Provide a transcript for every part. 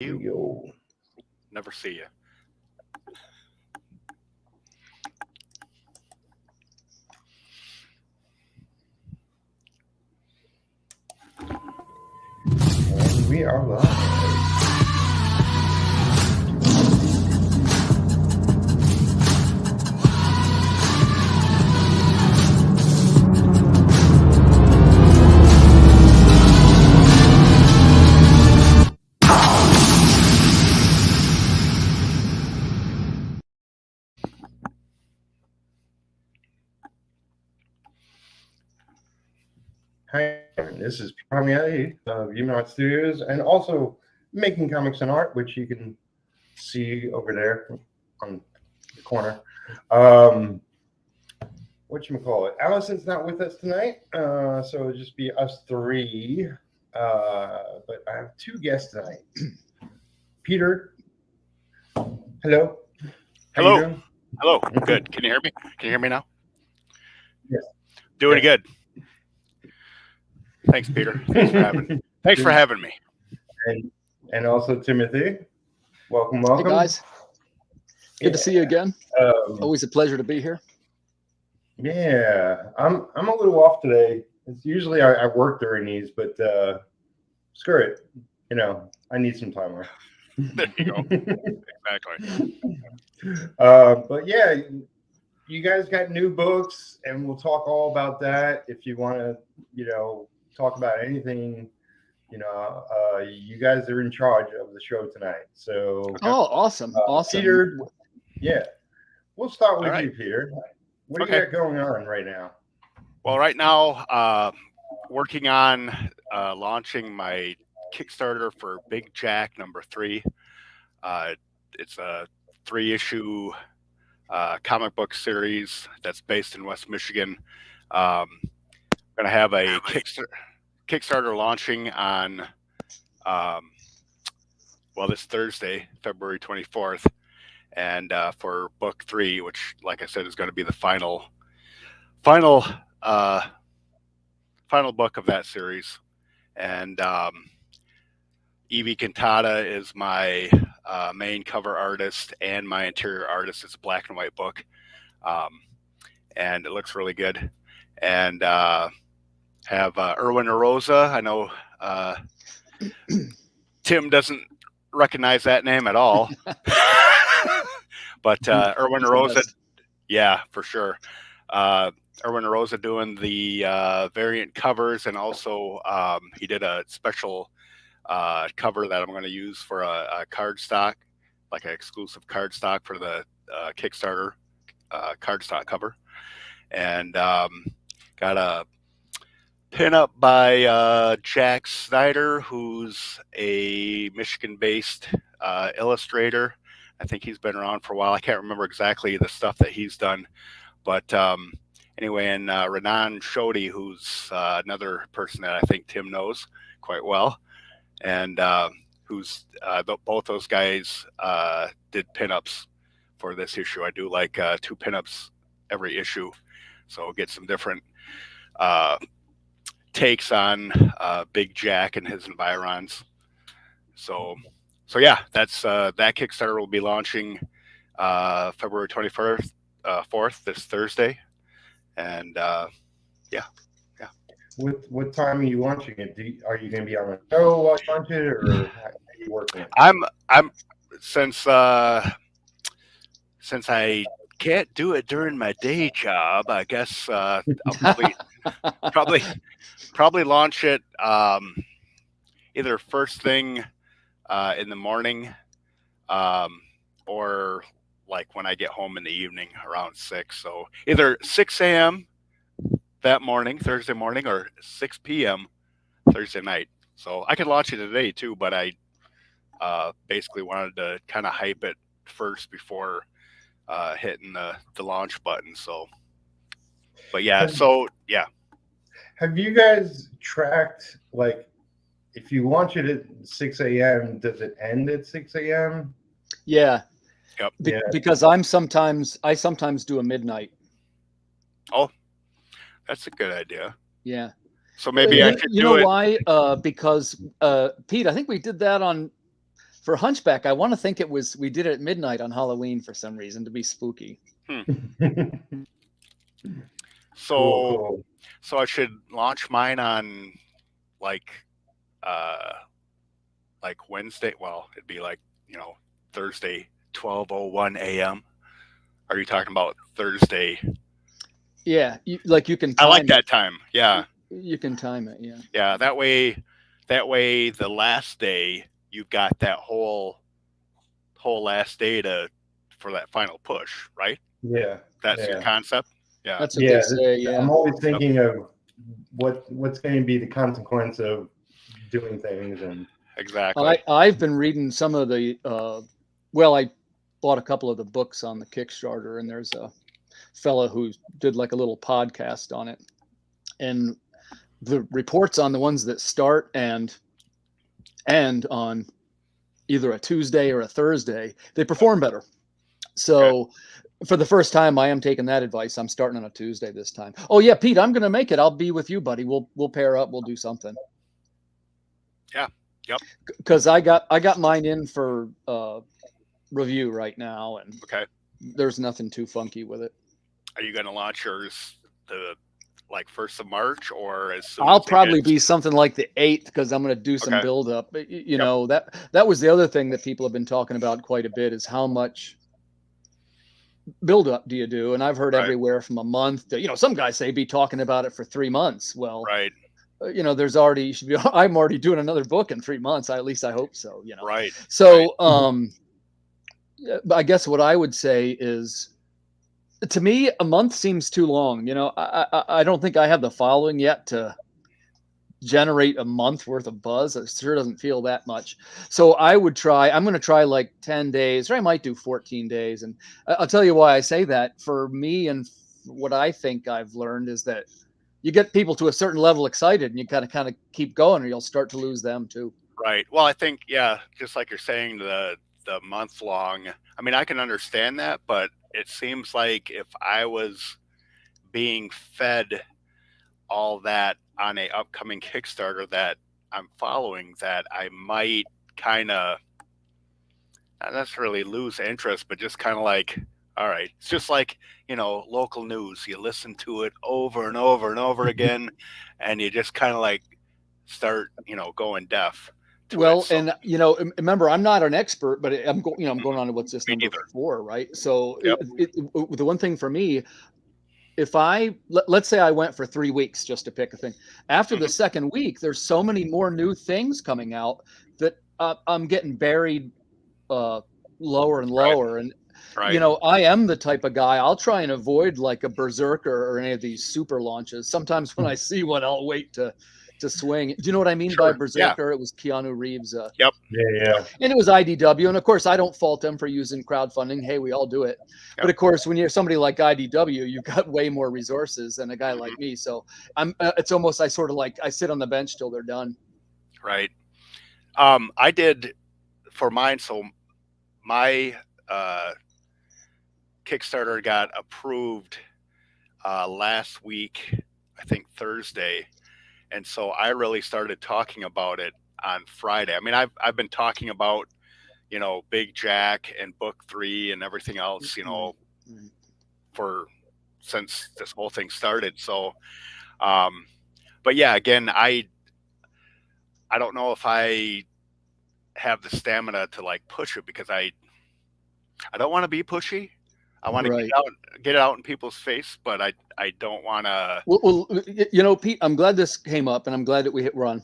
Here we You go. never see you. And we are live. Hi, this is Palmiotti of Untitled Studios, and also making comics and art, which you can see over there on the corner. Whatchamacallit? Alison's not with us tonight, so it'll just be us three. But I have two guests tonight. Peter, hello. How you Hello. doing? Hello. Good. Can you hear me? Can you hear me now? Yes. Doing Yes. good. Thanks, Peter. Thanks for having me. And also Timothy. Welcome. Hey guys, good to Yeah. see you again. Um, Always a pleasure to be here. Yeah, I'm a little off today. It's usually I work during these, but screw it. I need some time off. There you go. Exactly. But yeah, you guys got new books, and we'll talk all about that. If you want to, talk about anything, you guys are in charge of the show tonight. So, Oh, awesome. Awesome. Peter, yeah, we'll start with All right. you, Peter. What do Okay. you got going on right now? Well, right now, working on launching my Kickstarter for Big Jack #3. It's a 3-issue comic book series that's based in West Michigan. I'm going to have a Kickstarter launching on, this Thursday, February 24th. And for book 3, which, like I said, is going to be the final book of that series. And Evie Cantata is my main cover artist and my interior artist. It's a black and white book, and it looks really good. And have Erwin Arosa. I know Tim doesn't recognize that name at all, but Erwin Arosa, yeah, for sure. Erwin Arosa doing the variant covers, and also he did a special cover that I'm going to use for a cardstock, like an exclusive cardstock for the Kickstarter cardstock cover. And got a pin up by Jack Snyder, who's a Michigan-based illustrator. I think he's been around for a while. I can't remember exactly the stuff that he's done, but anyway, and Renan Shoddy, who's another person that I think Tim knows quite well, and who's both those guys did pinups for this issue. I do like 2 pinups every issue, so we'll get some different takes on Big Jack and his environs. So yeah, that's that Kickstarter will be launching February 21st, 4th, this Thursday, and yeah. What time are you launching it? Are you going to be on a show while you launch it, or how are you working it? I'm since I can't do it during my day job, I guess I'll probably launch it either first thing in the morning, or like when I get home in the evening around 6. So either 6 a.m. that morning, Thursday morning, or 6 p.m. Thursday night. So I could launch it today too, but I basically wanted to kind of hype it first before hitting the launch button. So, but yeah, yeah. Have you guys tracked, like, if you launch it at 6 a.m., does it end at 6 a.m.? Yeah. Yep. Yeah. Because I sometimes do a midnight. Oh, that's a good idea. Yeah. So maybe I should you do know it. why? Because Pete, I think we did that For Hunchback, I want to think we did it at midnight on Halloween for some reason to be spooky. So, Cool. so I should launch mine on like Wednesday. Well, it'd be like, Thursday, 12:01 a.m. Are you talking about Thursday? Yeah, you can. I like time that it. time. Yeah, You can time it. Yeah. yeah. That way, the last day you've got that whole last day for that final push, right? Yeah. That's your concept. Yeah. That's what they say. I'm Yeah. always thinking of what's going to be the consequence of doing things, and Exactly. I've been reading some of the. Well, I bought a couple of the books on the Kickstarter, and there's a fella who did like a little podcast on it, and the reports on the ones that start and on either a Tuesday or a Thursday, they perform better. So for the first time, I am taking that advice. I'm starting on a Tuesday this time. Oh yeah, Pete, I'm going to make it. I'll be with you, buddy. We'll pair up. We'll do something. Yeah. Yep. Because I got mine in for review right now, and Okay. there's nothing too funky with it. Are you going to launch yours the 1st of March, or as soon I'll as probably be something like the 8th, because I'm going to do some build up. You know, that was the other thing that people have been talking about quite a bit, is how much build up do you do? And I've heard everywhere from a month to, some guys say be talking about it for 3 months. Well, right. There's already I'm already doing another book in 3 months. At least I hope so, Right. So, I guess what I would say is, to me, a month seems too long. I don't think I have the following yet to generate a month worth of buzz. It sure doesn't feel that much. So I'm going to try like 10 days, or I might do 14 days. And I'll tell you why I say that. For me, and what I think I've learned is that you get people to a certain level excited, and you kind of keep going, or you'll start to lose them too. Right. Well, I think, just like you're saying, the month long, I mean, I can understand that, but it seems like if I was being fed all that on a upcoming Kickstarter that I'm following, that I might kind of not necessarily lose interest, but just kind of like, all right, it's just like, local news. You listen to it over and over and over again, and you just kind of like start, going deaf. Well, and remember, I'm not an expert, but I'm going on to what's this number 4, right? So the one thing for me, if let's say I went for 3 weeks just to pick a thing, after the second week, there's so many more new things coming out that I'm getting buried lower and lower. And, I am the type of guy, I'll try and avoid like a Berserker or any of these super launches. Sometimes when I see one, I'll wait to swing. Do you know what I mean by Berserker? It was Keanu Reeves. Yep. Yeah. And it was IDW. And of course, I don't fault them for using crowdfunding. Hey, we all do it. Yep. But of course, when you're somebody like IDW, you've got way more resources than a guy like me. So it's almost, I sit on the bench till they're done. Right. I did for mine. So my Kickstarter got approved last week, I think Thursday. And so I really started talking about it on Friday. I mean, I've been talking about, Big Jack and Book 3 and everything else, since this whole thing started. So, but yeah, again, I don't know if I have the stamina to like push it, because I don't want to be pushy. I want to get it out in people's face, but I don't want to. Well, Pete, I'm glad this came up, and I'm glad that we're on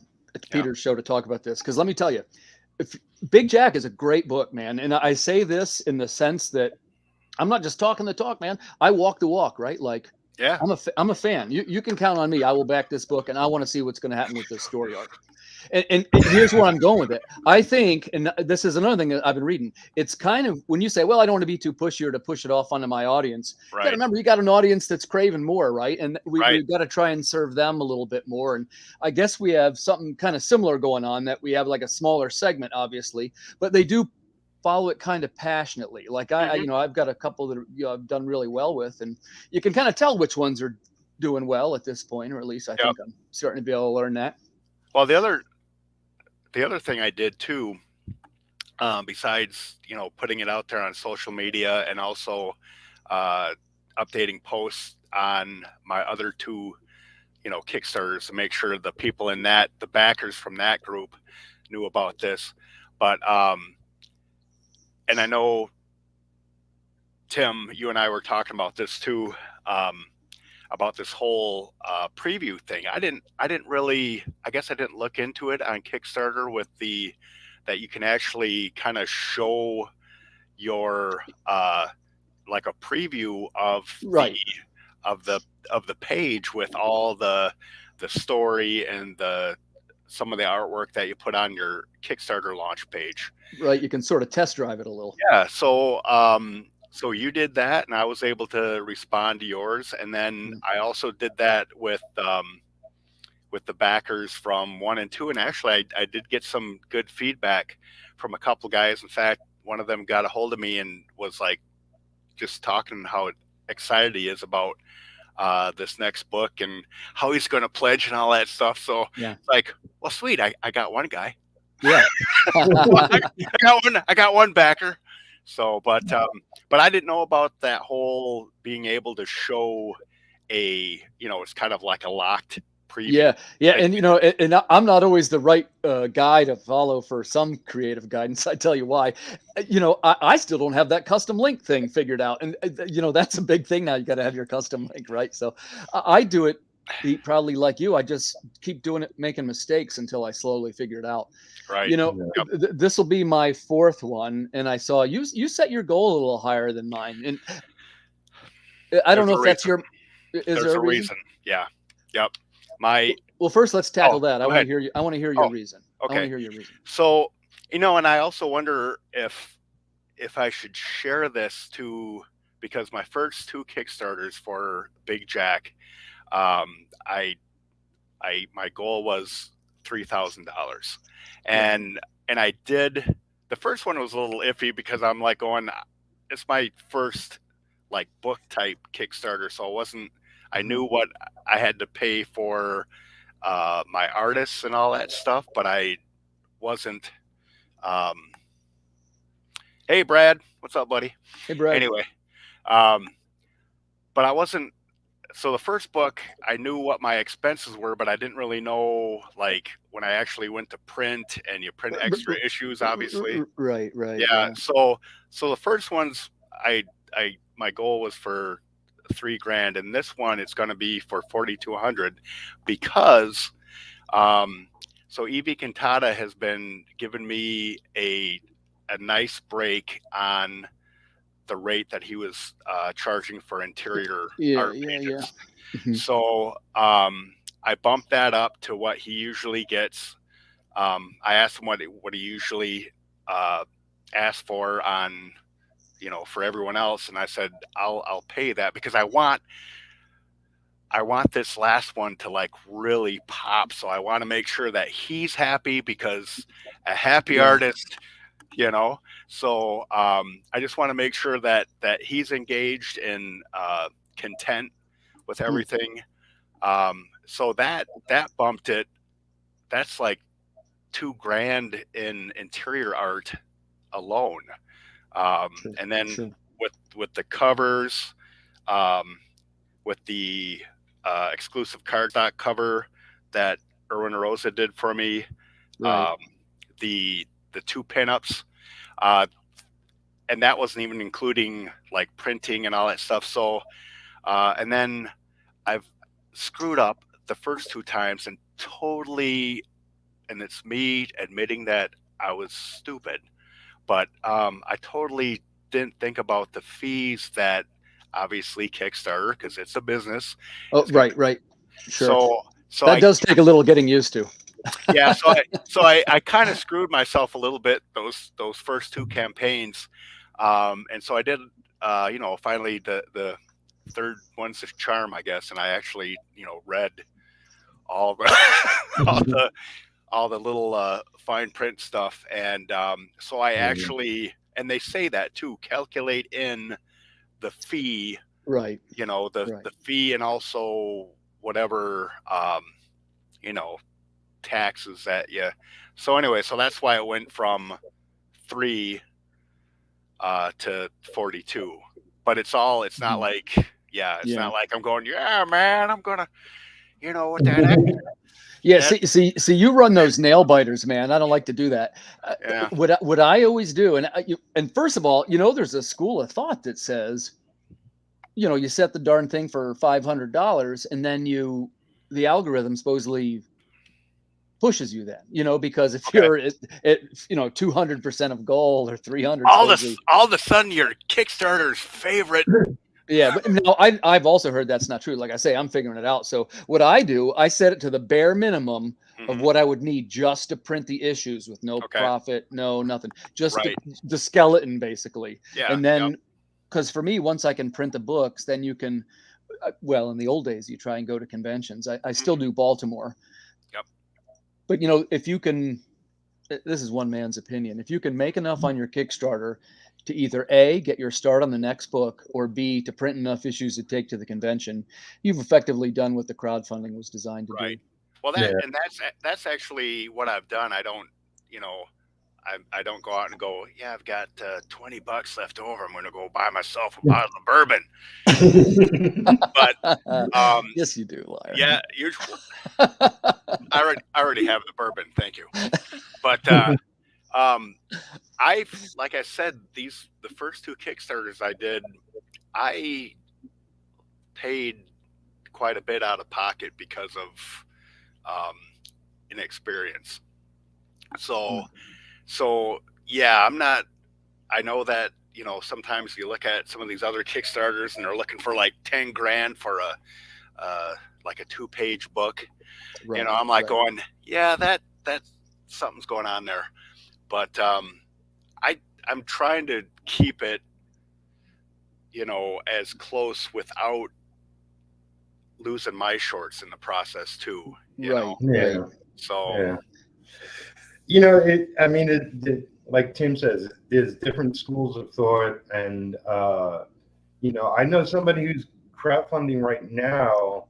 Peter's show to talk about this. Because let me tell you, Big Jack is a great book, man. And I say this in the sense that I'm not just talking the talk, man. I walk the walk, right? Like, I'm a fan. You can count on me. I will back this book, and I want to see what's going to happen with this story arc. And here's where I'm going with it. I think, and this is another thing that I've been reading, it's kind of, when you say, well, I don't want to be too pushy or to push it off onto my audience. You got to remember, you got an audience that's craving more, right? And we've got to try and serve them a little bit more. And I guess we have something kind of similar going on, that we have like a smaller segment, obviously, but they do follow it kind of passionately. Like I've got a couple that I've done really well with, and you can kind of tell which ones are doing well at this point, or at least I think I'm starting to be able to learn that. Well, the other thing I did too, besides, putting it out there on social media and also updating posts on my other two, Kickstarters to make sure the people in that, the backers from that group knew about this. But, and I know, Tim, you and I were talking about this too, about this whole preview thing. I didn't really, I guess I didn't look into it on Kickstarter with that you can actually kind of show your like a preview of Right. the page with all the story and some of the artwork that you put on your Kickstarter launch page. Right. You can sort of test drive it a little. Yeah. So you did that, and I was able to respond to yours, and then I also did that with the backers from 1 and 2, and actually I did get some good feedback from a couple guys. In fact, one of them got a hold of me and was like just talking how excited he is about this next book and how he's going to pledge and all that stuff. So it's like, well, sweet, I got one guy. Yeah. I got one backer. So, but I didn't know about that whole being able to show it's kind of like a locked preview. Yeah. And, and I'm not always the right guy to follow for some creative guidance. I tell you why. I still don't have that custom link thing figured out. And, that's a big thing now. You got to have your custom link, right? So I do it probably like you. I just keep doing it, making mistakes until I slowly figure it out. Right. This will be my 4th one. And I saw you set your goal a little higher than mine. And I don't know if that's is there a reason? Yeah. Yep. Well, first let's tackle that. I want to hear you. I want to hear your reason. Okay. I want to hear your reason. So, and I also wonder if I should share this too, because my first 2 Kickstarters for Big Jack, my goal was $3,000, and I did. The first one was a little iffy because I'm like going, it's my first like book type Kickstarter, so it wasn't. I knew what I had to pay for my artists and all that stuff, but I wasn't. Hey, Brad, what's up, buddy? Hey, Brad. Anyway, but I wasn't. So the first book, I knew what my expenses were, but I didn't really know, like, when I actually went to print and you print extra issues, obviously. Right. Yeah. So the first ones, my goal was for $3,000, and this one it's going to be for $4,200 because so Evie Cantata has been giving me a nice break on the rate that he was charging for interior art pages. So I bumped that up to what he usually gets. I asked him what he usually asks for on for everyone else, and I said I'll pay that because I want this last one to like really pop. So I want to make sure that he's happy because a happy artist, So I just want to make sure that he's engaged and content with everything. So that bumped it. That's like $2,000 in interior art alone. And then with the covers, with the exclusive cardstock cover that Erwin Rosa did for me, the 2 pinups, and that wasn't even including like printing and all that stuff. So, and then I've screwed up the first 2 times and totally, and it's me admitting that I was stupid. But I totally didn't think about the fees that obviously Kickstarter, because it's a business. Oh, right. Sure. So that does take a little getting used to. Yeah. So I kind of screwed myself a little bit those first 2 campaigns. And so I did, finally the third one's a charm, I guess. And I actually, read all the little fine print stuff. And so I actually, and they say that too, calculate in the fee, right? The fee and also whatever, taxes that you. So anyway, so that's why it went from 3 to 42, but it's not like, not like I'm going, yeah, man, I'm gonna, with that. Yeah, see, you run those nail biters, man. I don't like to do that. Yeah. What I always do, and first of all, there's a school of thought that says, you set the darn thing for $500, and then the algorithm supposedly pushes you then, because if you're at 200% of goal or 300, all of a sudden you're Kickstarter's favorite. Yeah, but no, I've also heard that's not true. Like I say, I'm figuring it out. So what I do, I set it to the bare minimum of what I would need just to print the issues with no profit, no nothing, just the skeleton basically. Yeah, and then because for me, once I can print the books, then you can. Well, in the old days, you try and go to conventions. I still do Baltimore. Yep. But if you can, this is one man's opinion. If you can make enough on your Kickstarter to either A, get your start on the next book, or B, to print enough issues to take to the convention, you've effectively done what the crowdfunding was designed to do. Well, that's actually what I've done. I don't, I don't go out and go, I've got $20 left over. I'm going to go buy myself a bottle of bourbon. But yes, you do, liar. Yeah, usually. I already have the bourbon. Thank you. But like I said, the first 2 Kickstarters I did, I paid quite a bit out of pocket because of inexperience. So yeah, I know that, sometimes you look at some of these other Kickstarters and they're looking for like 10 grand for like a 2-page book. Right, I'm like going, that something's going on there. But I'm trying to keep it, as close without losing my shorts in the process too. You know? Yeah. So, like Tim says, there's different schools of thought, and I know somebody who's crowdfunding right now,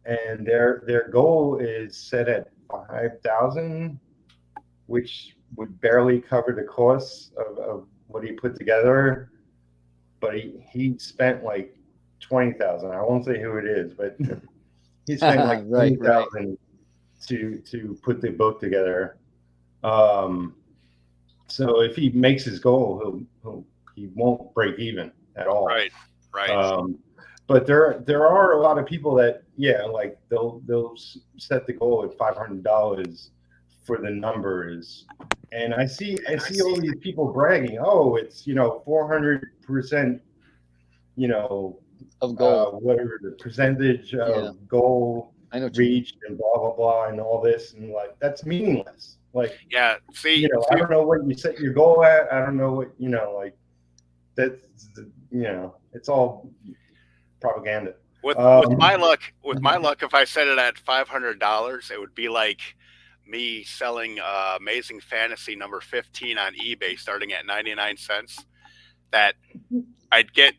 and their goal is set at 5,000, which would barely cover the costs of what he put together, but he spent like 20,000. I won't say who it is, but he spent like 20,000 to put the book together. So if he makes his goal, he won't break even at all. Right. But there are a lot of people that like they'll set the goal at $500 for the numbers, and I see all these people bragging, it's 400%, of goal, whatever the percentage of goal reached, and blah blah blah, and all this, and like that's meaningless. Like I don't know what you set your goal at. I don't know what like that's it's all propaganda. With my luck, if I set it at $500, it would be like me selling Amazing Fantasy number 15 on eBay starting at 99 cents. That I'd get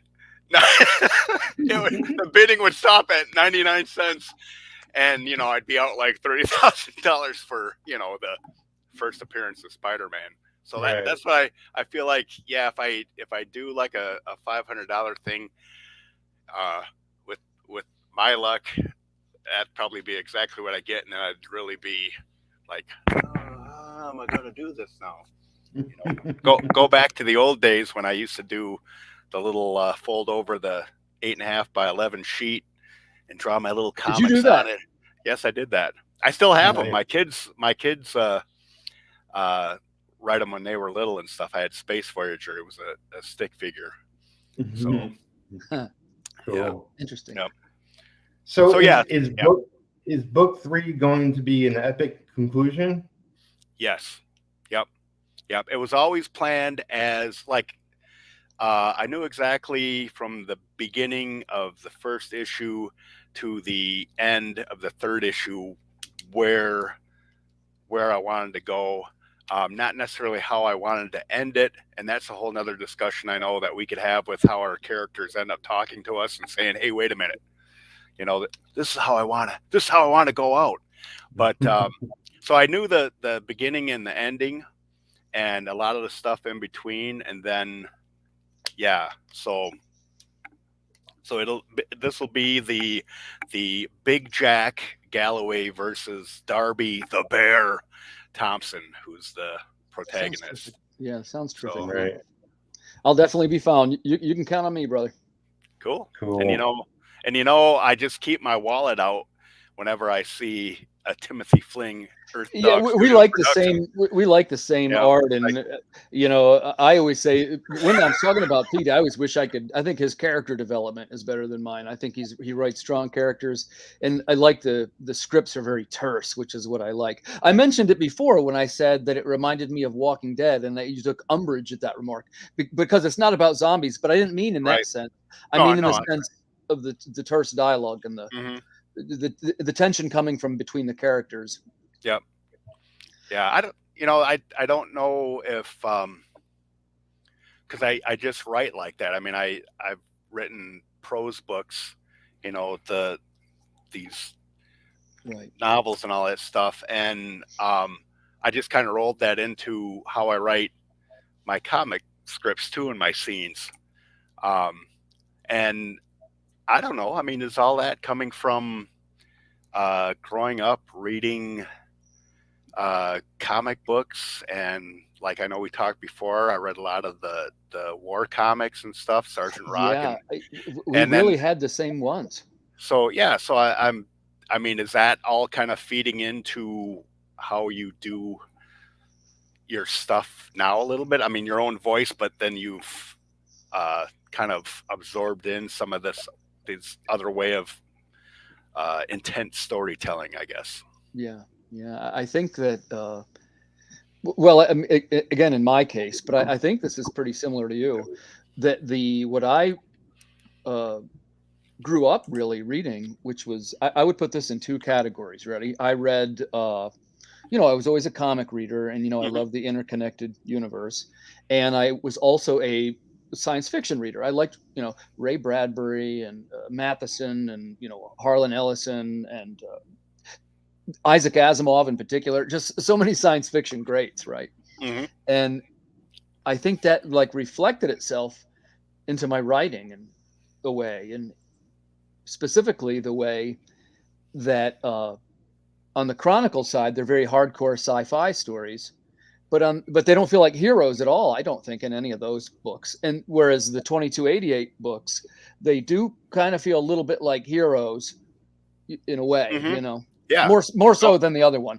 the bidding would stop at 99 cents, and I'd be out like $30,000 for the first appearance of Spider-Man. So that's why I feel like if I do like a $500 thing, with my luck, that'd probably be exactly what I get, and then I'd really be like, how am I going to do this now? Go back to the old days when I used to do the little fold over the 8.5 by 11 sheet and draw my little comics on it. Yes, I did that. I still have them. My kids write them when they were little and stuff. I had Space Voyager. It was a stick figure. So cool. Interesting. Yep. So is book 3 going to be an epic conclusion? Yes. Yep. It was always planned as like, I knew exactly from the beginning of the first issue to the end of the 3rd issue where I wanted to go. Not necessarily how I wanted to end it, and that's a whole nother discussion I know that we could have with how our characters end up talking to us and saying, "Hey, wait a minute, this is how I want to go out." But so I knew the beginning and the ending, and a lot of the stuff in between, and then yeah, so this will be the Big Jack Galloway versus Darby the Bear Thompson, who's the protagonist. Sounds terrific. So, Right. I'll definitely be found. You can count on me, brother. Cool. Cool. And I just keep my wallet out whenever I see a Timothy Fling Earth Dog we like the production. same. We like the same art, and I always say when I'm talking about Pete, I always wish I could. I think his character development is better than mine. I think he writes strong characters, and I like the scripts are very terse, which is what I like. I mentioned it before when I said that it reminded me of Walking Dead, and that you took umbrage at that remark because it's not about zombies, but I didn't mean in that sense. I mean in the sense of the terse dialogue and the tension coming from between the characters. Yep. Yeah, I don't know if because I just write like that. I mean, I've written prose books, these novels and all that stuff, and I just kind of rolled that into how I write my comic scripts too, and my scenes. And I don't know. I mean, is all that coming from growing up reading comic books? And like I know we talked before, I read a lot of the war comics and stuff, Sergeant Rock. Yeah, we really had the same ones. So yeah, so I mean, is that all kind of feeding into how you do your stuff now a little bit? I mean, your own voice, but then you've kind of absorbed in some of this other way of intense storytelling, I guess. Yeah. I think that, well, again, in my case, but I think this is pretty similar to you, that what I grew up really reading, which was, I would put this in two categories. Ready? I read, I was always a comic reader, and, I love the interconnected universe. And I was also a science fiction reader. I liked, Ray Bradbury and Matheson and, Harlan Ellison and Isaac Asimov in particular, just so many science fiction greats, right? And I think that reflected itself into my writing in a way, and specifically the way that on the Chronicle side, they're very hardcore sci-fi stories, but they don't feel like heroes at all, I don't think, in any of those books. And whereas the 2288 books, they do kind of feel a little bit like heroes in a way, Yeah. More so than the other one.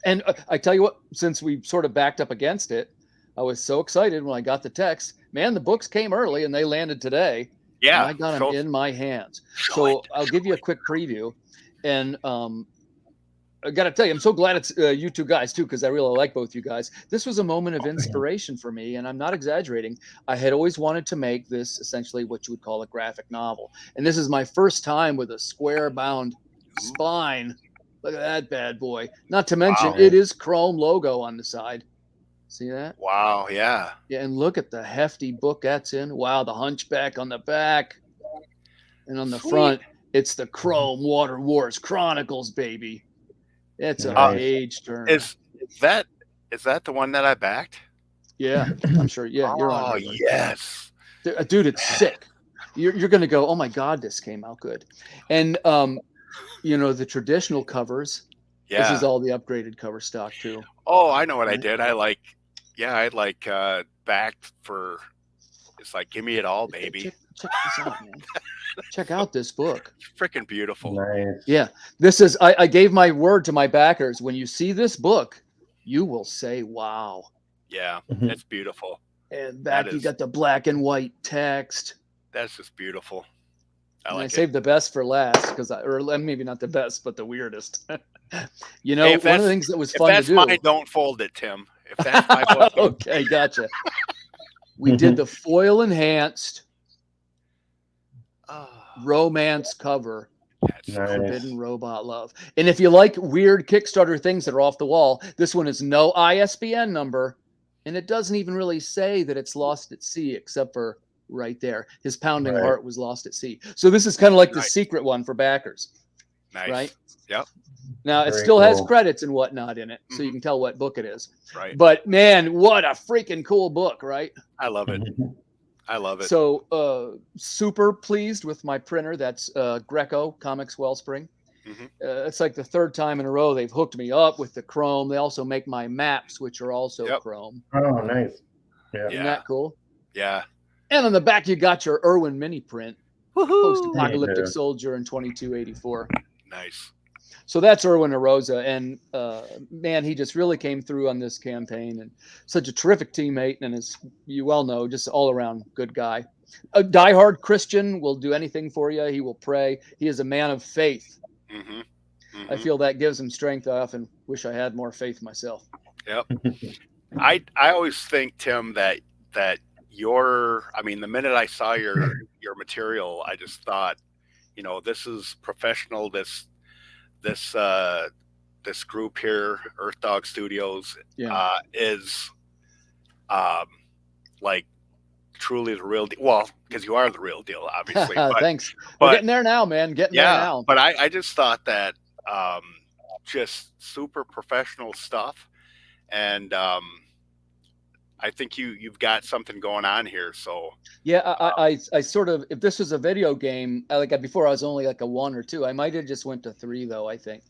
And I tell you what, since we sort of backed up against it, I was so excited when I got the text. Man, the books came early and they landed today. Yeah. And I got them in my hands. So I'll give you a quick preview. And I got to tell you, I'm so glad it's you two guys too, because I really like both you guys. This was a moment of inspiration for me, and I'm not exaggerating. I had always wanted to make this essentially what you would call a graphic novel. And this is my first time with a square bound spine. Look at that bad boy. Not to mention, it is chrome logo on the side. See that? Wow. Yeah. Yeah. And look at the hefty book that's in. Wow. The hunchback on the back. And on the front, it's the Chrome Water Wars Chronicles, baby. It's a page turner. Is that the one that I backed? Yeah, I'm sure. Yeah, you're on. Oh, yes. Dude, it's sick. You're going to go, oh my God, this came out good. And, the traditional covers. Yeah. This is all the upgraded cover stock too. Oh, I know what I did. I backed for, it's like, give me it all, baby. Check this out, man. Check out this book. It's freaking beautiful. Nice. Yeah. This is, I gave my word to my backers. When you see this book, you will say, wow. Yeah, it's beautiful. And back, you got the black and white text. That's just beautiful. I saved the best for last, or maybe not the best, but the weirdest. Hey, one of the things that was fun to do. If that's mine, don't fold it, Tim. If that's my book. Okay, gotcha. We did the foil enhanced romance cover. Nice. Forbidden Robot Love. And if you like weird Kickstarter things that are off the wall, this one is no ISBN number, and it doesn't even really say that it's lost at sea, except for right there. His Pounding Heart was lost at sea. So this is kind of like the secret one for backers. Nice. Right. Yep. Now it Very still has cool. credits and whatnot in it, so you can tell what book it is. Right. But man, what a freaking cool book, right? I love it. I love it. So super pleased with my printer. That's Greco Comics Wellspring. It's like the third time in a row they've hooked me up with the Chrome. They also make my maps, which are also Chrome. Oh, nice. Yeah. Isn't that cool? Yeah. And on the back, you got your Irwin mini print. Post-apocalyptic Yeah. soldier in 2284. Nice. So that's Irwin Arosa, and man, he just really came through on this campaign, and such a terrific teammate, and as you well know, just all around good guy. A diehard Christian, will do anything for you. He will pray. He is a man of faith. I feel that gives him strength. I often wish I had more faith myself. Yep. I always think, Tim, that I mean, the minute I saw your material, I just thought, you know, this is professional. This group here, Earth Dog Studios, is like truly the real deal. Well, because you are the real deal, obviously. But, Thanks. We're getting there now, man. Getting there now. But I just thought that just super professional stuff, and I think you've got something going on here. So yeah, I sort of, if this was a video game, like before I was only like a 1 or 2. I might have just went to 3 though. I think.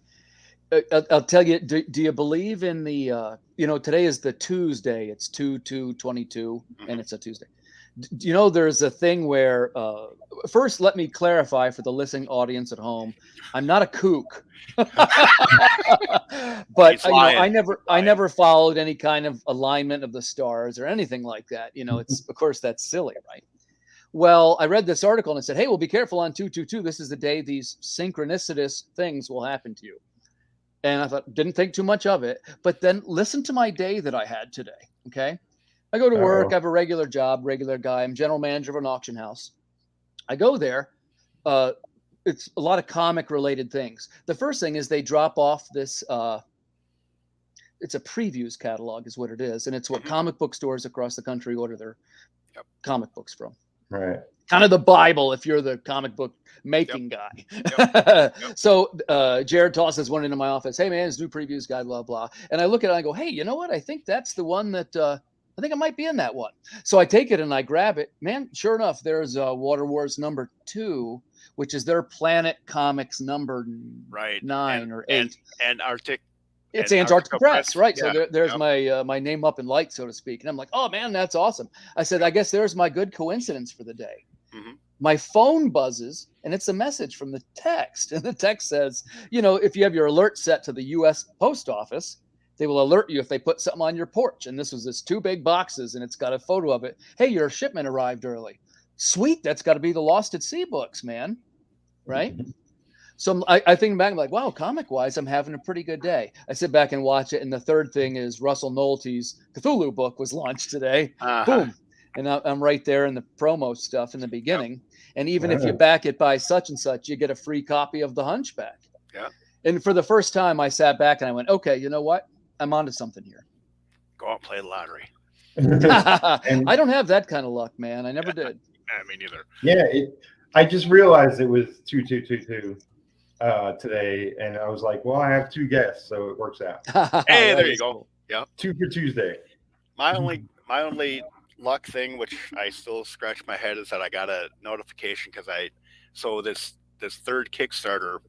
I'll tell you. Do you believe in the? You know, today is the Tuesday. It's 2/2/22, and it's a Tuesday. Do you know there's a thing where? First, let me clarify for the listening audience at home. I'm not a kook, but you know, I never followed any kind of alignment of the stars or anything like that. You know, it's of course that's silly, right? Well, I read this article and it said, "Hey, well, be careful on 2/2/2. This is the day these synchronicitous things will happen to you." And I thought, didn't think too much of it. But then listen to my day that I had today. Okay. I go to work. I have a regular job, regular guy. I'm general manager of an auction house. I go there. It's a lot of comic related things. The first thing is they drop off this. It's a previews catalog is what it is. And it's what comic book stores across the country order their comic books from. Right. Kind of the Bible if you're the comic book making guy. So Jared tosses one into my office. Hey, man, it's new previews guy, blah, blah. And I look at it and I go, hey, you know what? I think that's the one that I think I might be in that one. So I take it and I grab it. Man, sure enough, there's Water Wars #2, which is their Planet Comics number 9 or 8. And Arctic. It's Antarctica Press, right? Yeah. So there's my name up in light, so to speak. And I'm like, oh, man, that's awesome. I said, I guess there's my good coincidence for the day. My phone buzzes, and it's a message from the text. And the text says, you know, if you have your alert set to the U.S. Post Office, they will alert you if they put something on your porch. And this was this 2 big boxes, and it's got a photo of it. Hey, your shipment arrived early. Sweet. That's got to be the Lost at Sea books, man. Right? So I think back, I'm like, wow, comic-wise, I'm having a pretty good day. I sit back and watch it. And the third thing is Russell Nolte's Cthulhu book was launched today. Boom. And I'm right there in the promo stuff in the beginning. And even if you back it by such and such, you get a free copy of The Hunchback. Yeah. And for the first time, I sat back and I went, okay, you know what? I'm onto something here. Go out and play the lottery. I don't have that kind of luck, man. I never did. Me neither. Yeah. I just realized it was 2/2/22 today. And I was like, well, I have 2 guests, so it works out. Hey, there you go. Cool. Yeah. 2 for Tuesday. My only luck thing, which I still scratch my head, is that I got a notification because this third Kickstarter,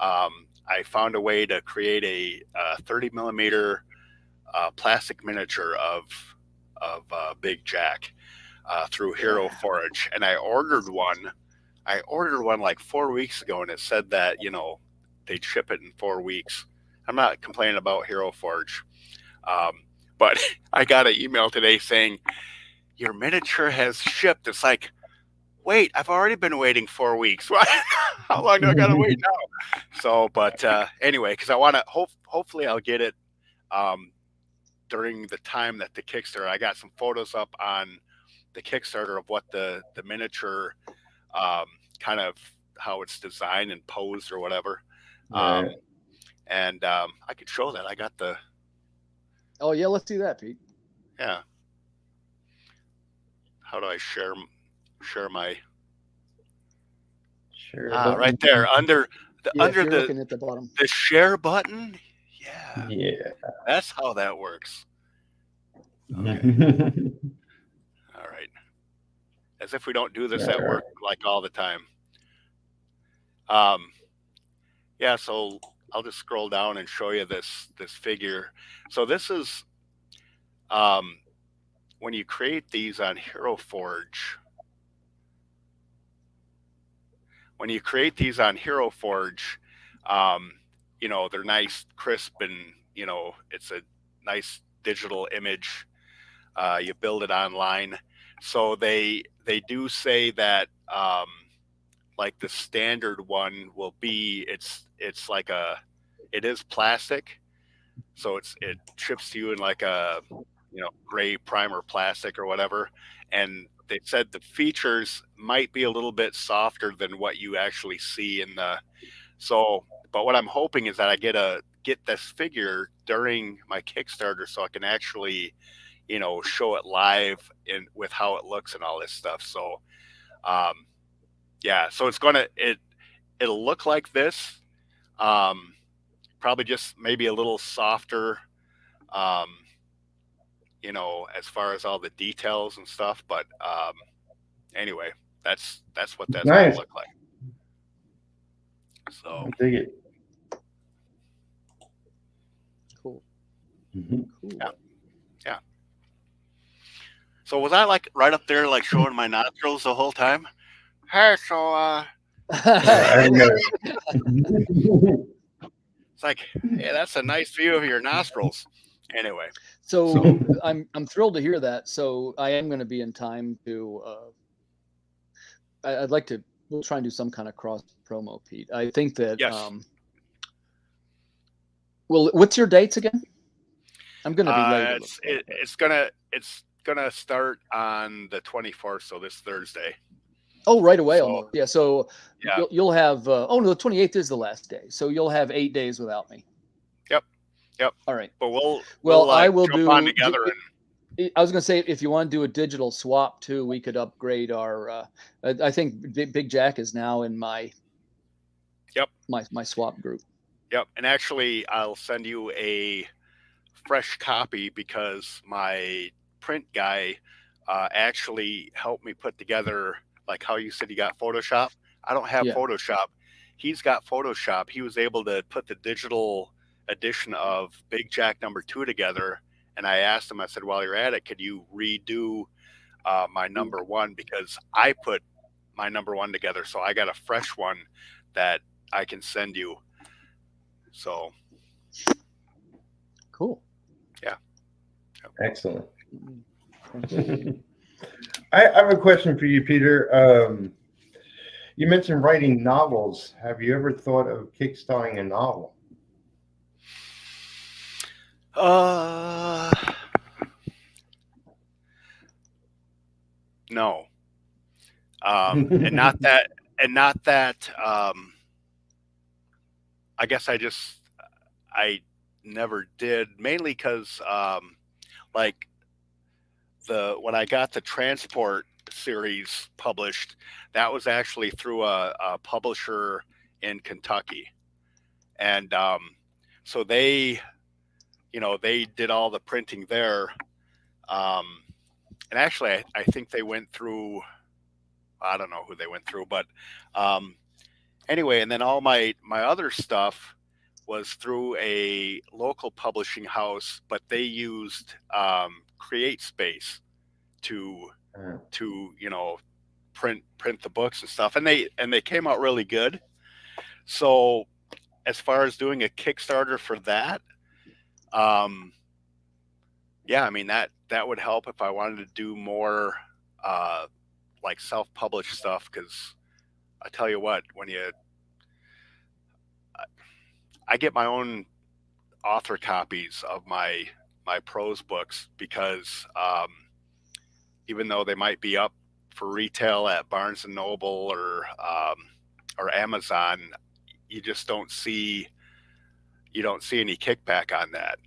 I found a way to create a 30 millimeter plastic miniature of Big Jack through Hero Forge, and I ordered one like 4 weeks ago, and it said that, you know, they'd ship it in 4 weeks. I'm not complaining about Hero Forge, but I got an email today saying your miniature has shipped. It's like, wait, I've already been waiting 4 weeks. How long do I gotta wait now? So, but anyway, because I want to hopefully I'll get it during the time that the Kickstarter. I got some photos up on the Kickstarter of what the miniature kind of how it's designed and posed or whatever. And I could show that. I got the. Oh yeah, let's do that, Pete. Yeah. How do I share my? Sure. Right there under Under you're looking at the bottom. the share button. Yeah. Yeah. That's how that works. Okay. All right. As if we don't do this at work like all the time. Yeah, so I'll just scroll down and show you this figure. So this is when you create these on Hero Forge. When you create these on Hero Forge, you know, they're nice, crisp, and you know, it's a nice digital image. You build it online. So they do say that like the standard one will be it's like it is plastic, so it ships to you in like a, you know, gray primer plastic or whatever, and they said the features might be a little bit softer than what you actually see in the but what I'm hoping is that I get this figure during my Kickstarter so I can actually, you know, show it live with how it looks and all this stuff. So yeah, so it'll look like this, probably just maybe a little softer, you know, as far as all the details and stuff. But anyway, that's what that's nice. going to look like. So I dig it. Cool. Mm-hmm. Cool. Yeah. So was I like right up there, like showing my nostrils the whole time? Hey, so I know. it's like, yeah, that's a nice view of your nostrils. Anyway, so I'm thrilled to hear that. So I am going to be in time to. I'd like to. We'll try and do some kind of cross promo, Pete. I think that. yes. Well, what's your dates again? I'm going to be late. It's gonna start on the 24th, so this Thursday. Oh, right away, almost. Yeah. So yeah. You'll have. Oh no, the 28th is the last day. So you'll have 8 days without me. Yep. All right. But we'll I will jump do on together. I was going to say, if you want to do a digital swap too, we could upgrade our. I think Big Jack is now in my. Yep. My swap group. Yep, and actually, I'll send you a fresh copy because my print guy actually helped me put together, like how you said you got Photoshop. I don't have Photoshop. He's got Photoshop. He was able to put the digital edition of Big Jack #2 together. And I asked him, I said, while you're at it, could you redo my #1? Because I put my #1 together. So I got a fresh one that I can send you. So. Cool. Yeah. Excellent. I have a question for you, Peter. You mentioned writing novels. Have you ever thought of kickstarting a novel? No. And not that I guess I never did, mainly because like when I got the Transport series published, that was actually through a publisher in Kentucky, and so they did all the printing there, and actually I think they went through, I don't know who they went through, but anyway, and then all my other stuff was through a local publishing house, but they used Create Space to print the books and stuff, and they came out really good. So as far as doing a Kickstarter for that, yeah, I mean that would help if I wanted to do more like self-published stuff, because I tell you what, when I get my own author copies of my prose books, because even though they might be up for retail at Barnes and Noble or Amazon, you just don't see any kickback on that.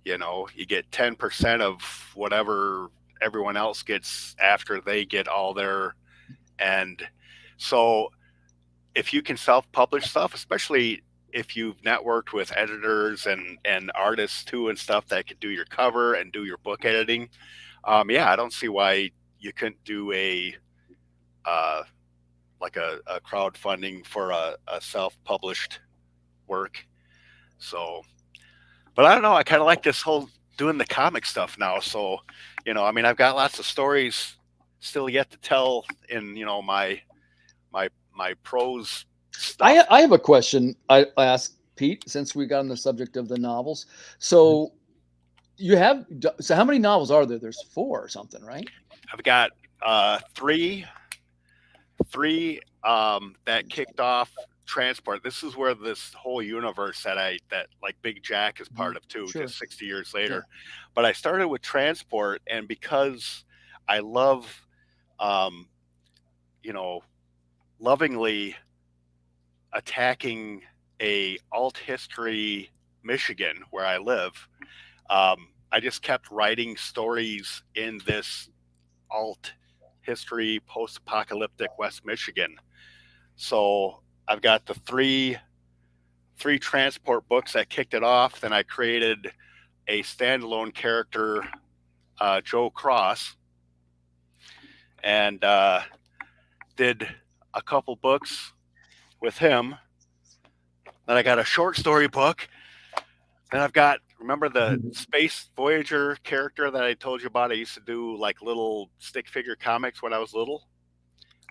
You know, you get 10% of whatever everyone else gets after they get all their, and so if you can self-publish stuff, especially if you've networked with editors and artists too and stuff that can do your cover and do your book editing, yeah, I don't see why you couldn't do a like a crowdfunding for a self-published work. So, but I don't know. I kind of like this whole doing the comic stuff now. So, I mean, I've got lots of stories still yet to tell in my prose stuff. I have a question I asked Pete since we got on the subject of the novels. So how many novels are there? There's 4 or something, right? I've got three that kicked off Transport. This is where this whole universe that like Big Jack is part of too, Sure. just 60 years later. Yeah. But I started with Transport, and because I love lovingly attacking a alt history Michigan where I live, I just kept writing stories in this alt history post-apocalyptic West Michigan. So I've got the three Transport books that kicked it off. Then I created a standalone character, Joe Cross, and did a couple books with him. Then I got a short story book. Then I've got, remember the Space Voyager character that I told you about? I used to do like little stick figure comics when I was little.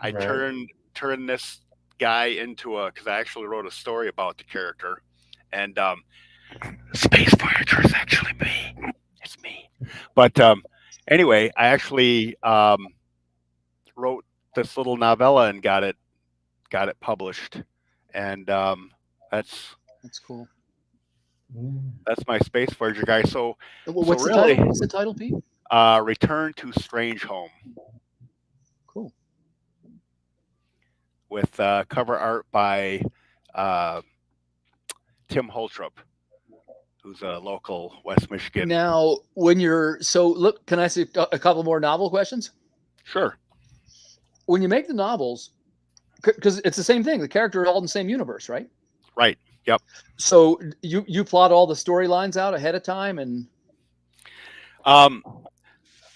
I turned this guy into because I actually wrote a story about the character, and Space Voyager is actually me. It's me. But anyway, I actually wrote this little novella and got it published, and that's cool. That's my Space Voyager guy. So what's the title? What's the title, Pete? Return to Strange Home. Cool. With cover art by Tim Holtrup, who's a local West Michigan. Now, can I ask you a couple more novel questions? Sure. When you make the novels, because it's the same thing, the characters are all in the same universe, right? Right. Yep. So you plot all the storylines out ahead of time, and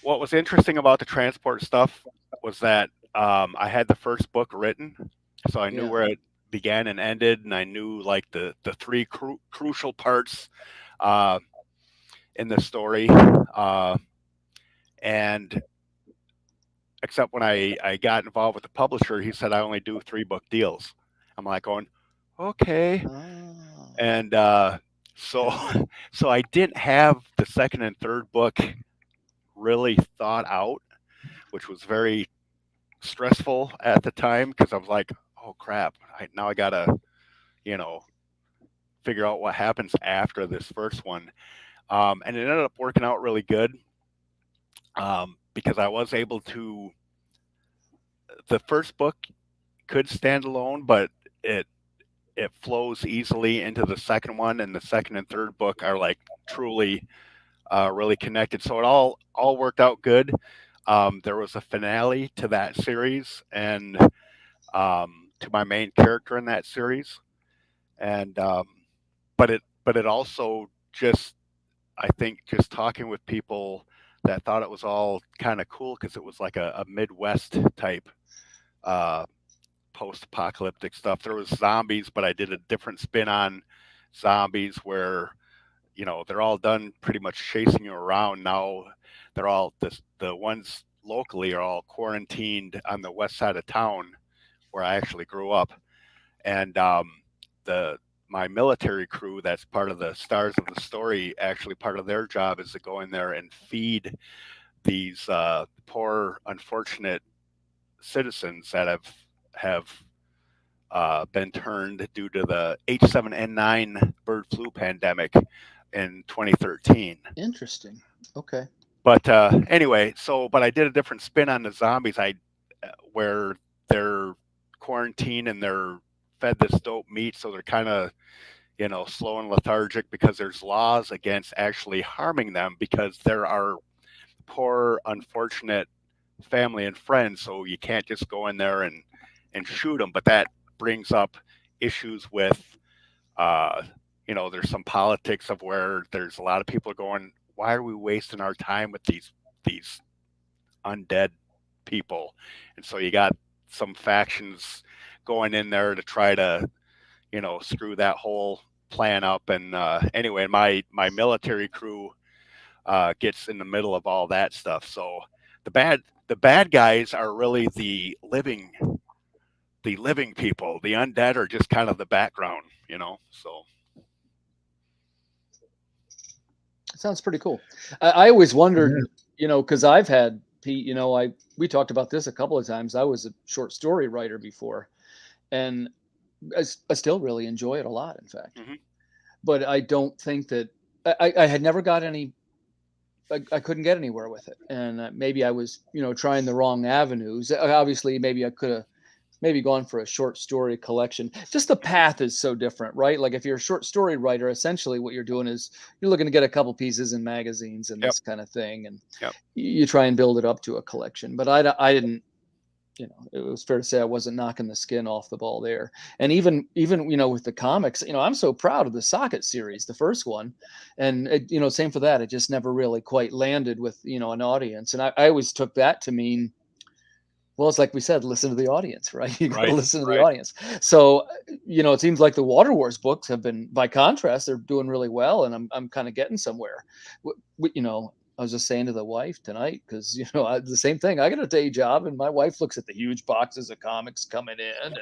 what was interesting about the Transport stuff was that I had the first book written, so I knew where it began and ended, and I knew like the 3 crucial parts in the story, and except when I got involved with the publisher, he said I only do 3-book deals. I'm like going, okay. And so I didn't have the second and third book really thought out, which was very stressful at the time, because I was like, oh crap, now I gotta figure out what happens after this first one, and it ended up working out really good, because I was able to, the first book could stand alone, but it flows easily into the second one, and the second and third book are like truly really connected. So it all worked out good. There was a finale to that series, and to my main character in that series, and but it also just, I think, just talking with people that thought it was all kind of cool, because it was like a Midwest type post-apocalyptic stuff. There was zombies, but I did a different spin on zombies where they're all done pretty much chasing you around. Now they're all the ones locally are all quarantined on the west side of town where I actually grew up, and my military crew, that's part of the stars of the story, actually part of their job is to go in there and feed these poor unfortunate citizens that have been turned due to the H7N9 bird flu pandemic in 2013. Interesting. Okay. But anyway, but I did a different spin on the zombies. Where they're quarantined and they're fed this dope meat, so they're kind of slow and lethargic, because there's laws against actually harming them, because there are poor unfortunate family and friends, so you can't just go in there and shoot them. But brings up issues with, there's some politics of where there's a lot of people going, why are we wasting our time with these undead people? And so you got some factions going in there to try to, screw that whole plan up. And anyway, my military crew gets in the middle of all that stuff. So the bad guys are really the living people. The undead are just kind of the background, so. Sounds pretty cool. I always wondered, because I've had Pete, we talked about this a couple of times. I was a short story writer before, and I still really enjoy it a lot, in fact. Mm-hmm. But I don't think that I had never got any. I couldn't get anywhere with it, and maybe I was, trying the wrong avenues. Obviously, maybe I could have maybe gone for a short story collection. Just the path is so different, right? Like if you're a short story writer, essentially what you're doing is you're looking to get a couple pieces in magazines and this kind of thing, and you try and build it up to a collection. But I didn't. It was fair to say I wasn't knocking the skin off the ball there. And even with the comics, I'm so proud of the Socket series, the first one, and it, same for that. It just never really quite landed with an audience, and I always took that to mean, well, it's like we said, listen to the audience, right? You got to listen to the audience. So it seems like the Water Wars books have been, by contrast, they're doing really well, and I'm kind of getting somewhere. I was just saying to the wife tonight, because, the same thing. I got a day job, and my wife looks at the huge boxes of comics coming in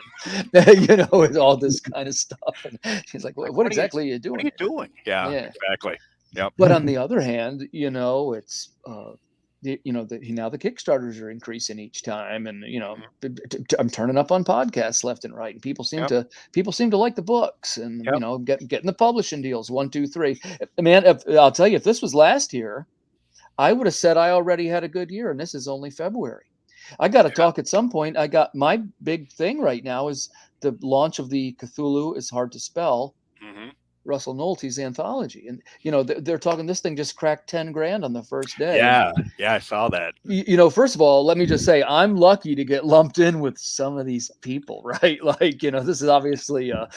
and, with all this kind of stuff. And she's like, what exactly are you doing? What are you doing? Yeah, exactly. Yep. But on the other hand, it's, now the Kickstarters are increasing each time. And, I'm turning up on podcasts left and right. And people seem to like the books and, getting the publishing deals, 1, 2, 3. Man, I'll tell you, if this was last year, I would have said I already had a good year, and this is only February. I got to talk at some point. I got my big thing right now is the launch of the Cthulhu is Hard to Spell, Russell Nolte's anthology. And, they're talking, this thing just cracked 10 grand on the first day. Yeah. I saw that. First of all, let me just say, I'm lucky to get lumped in with some of these people, right? Like, this is obviously a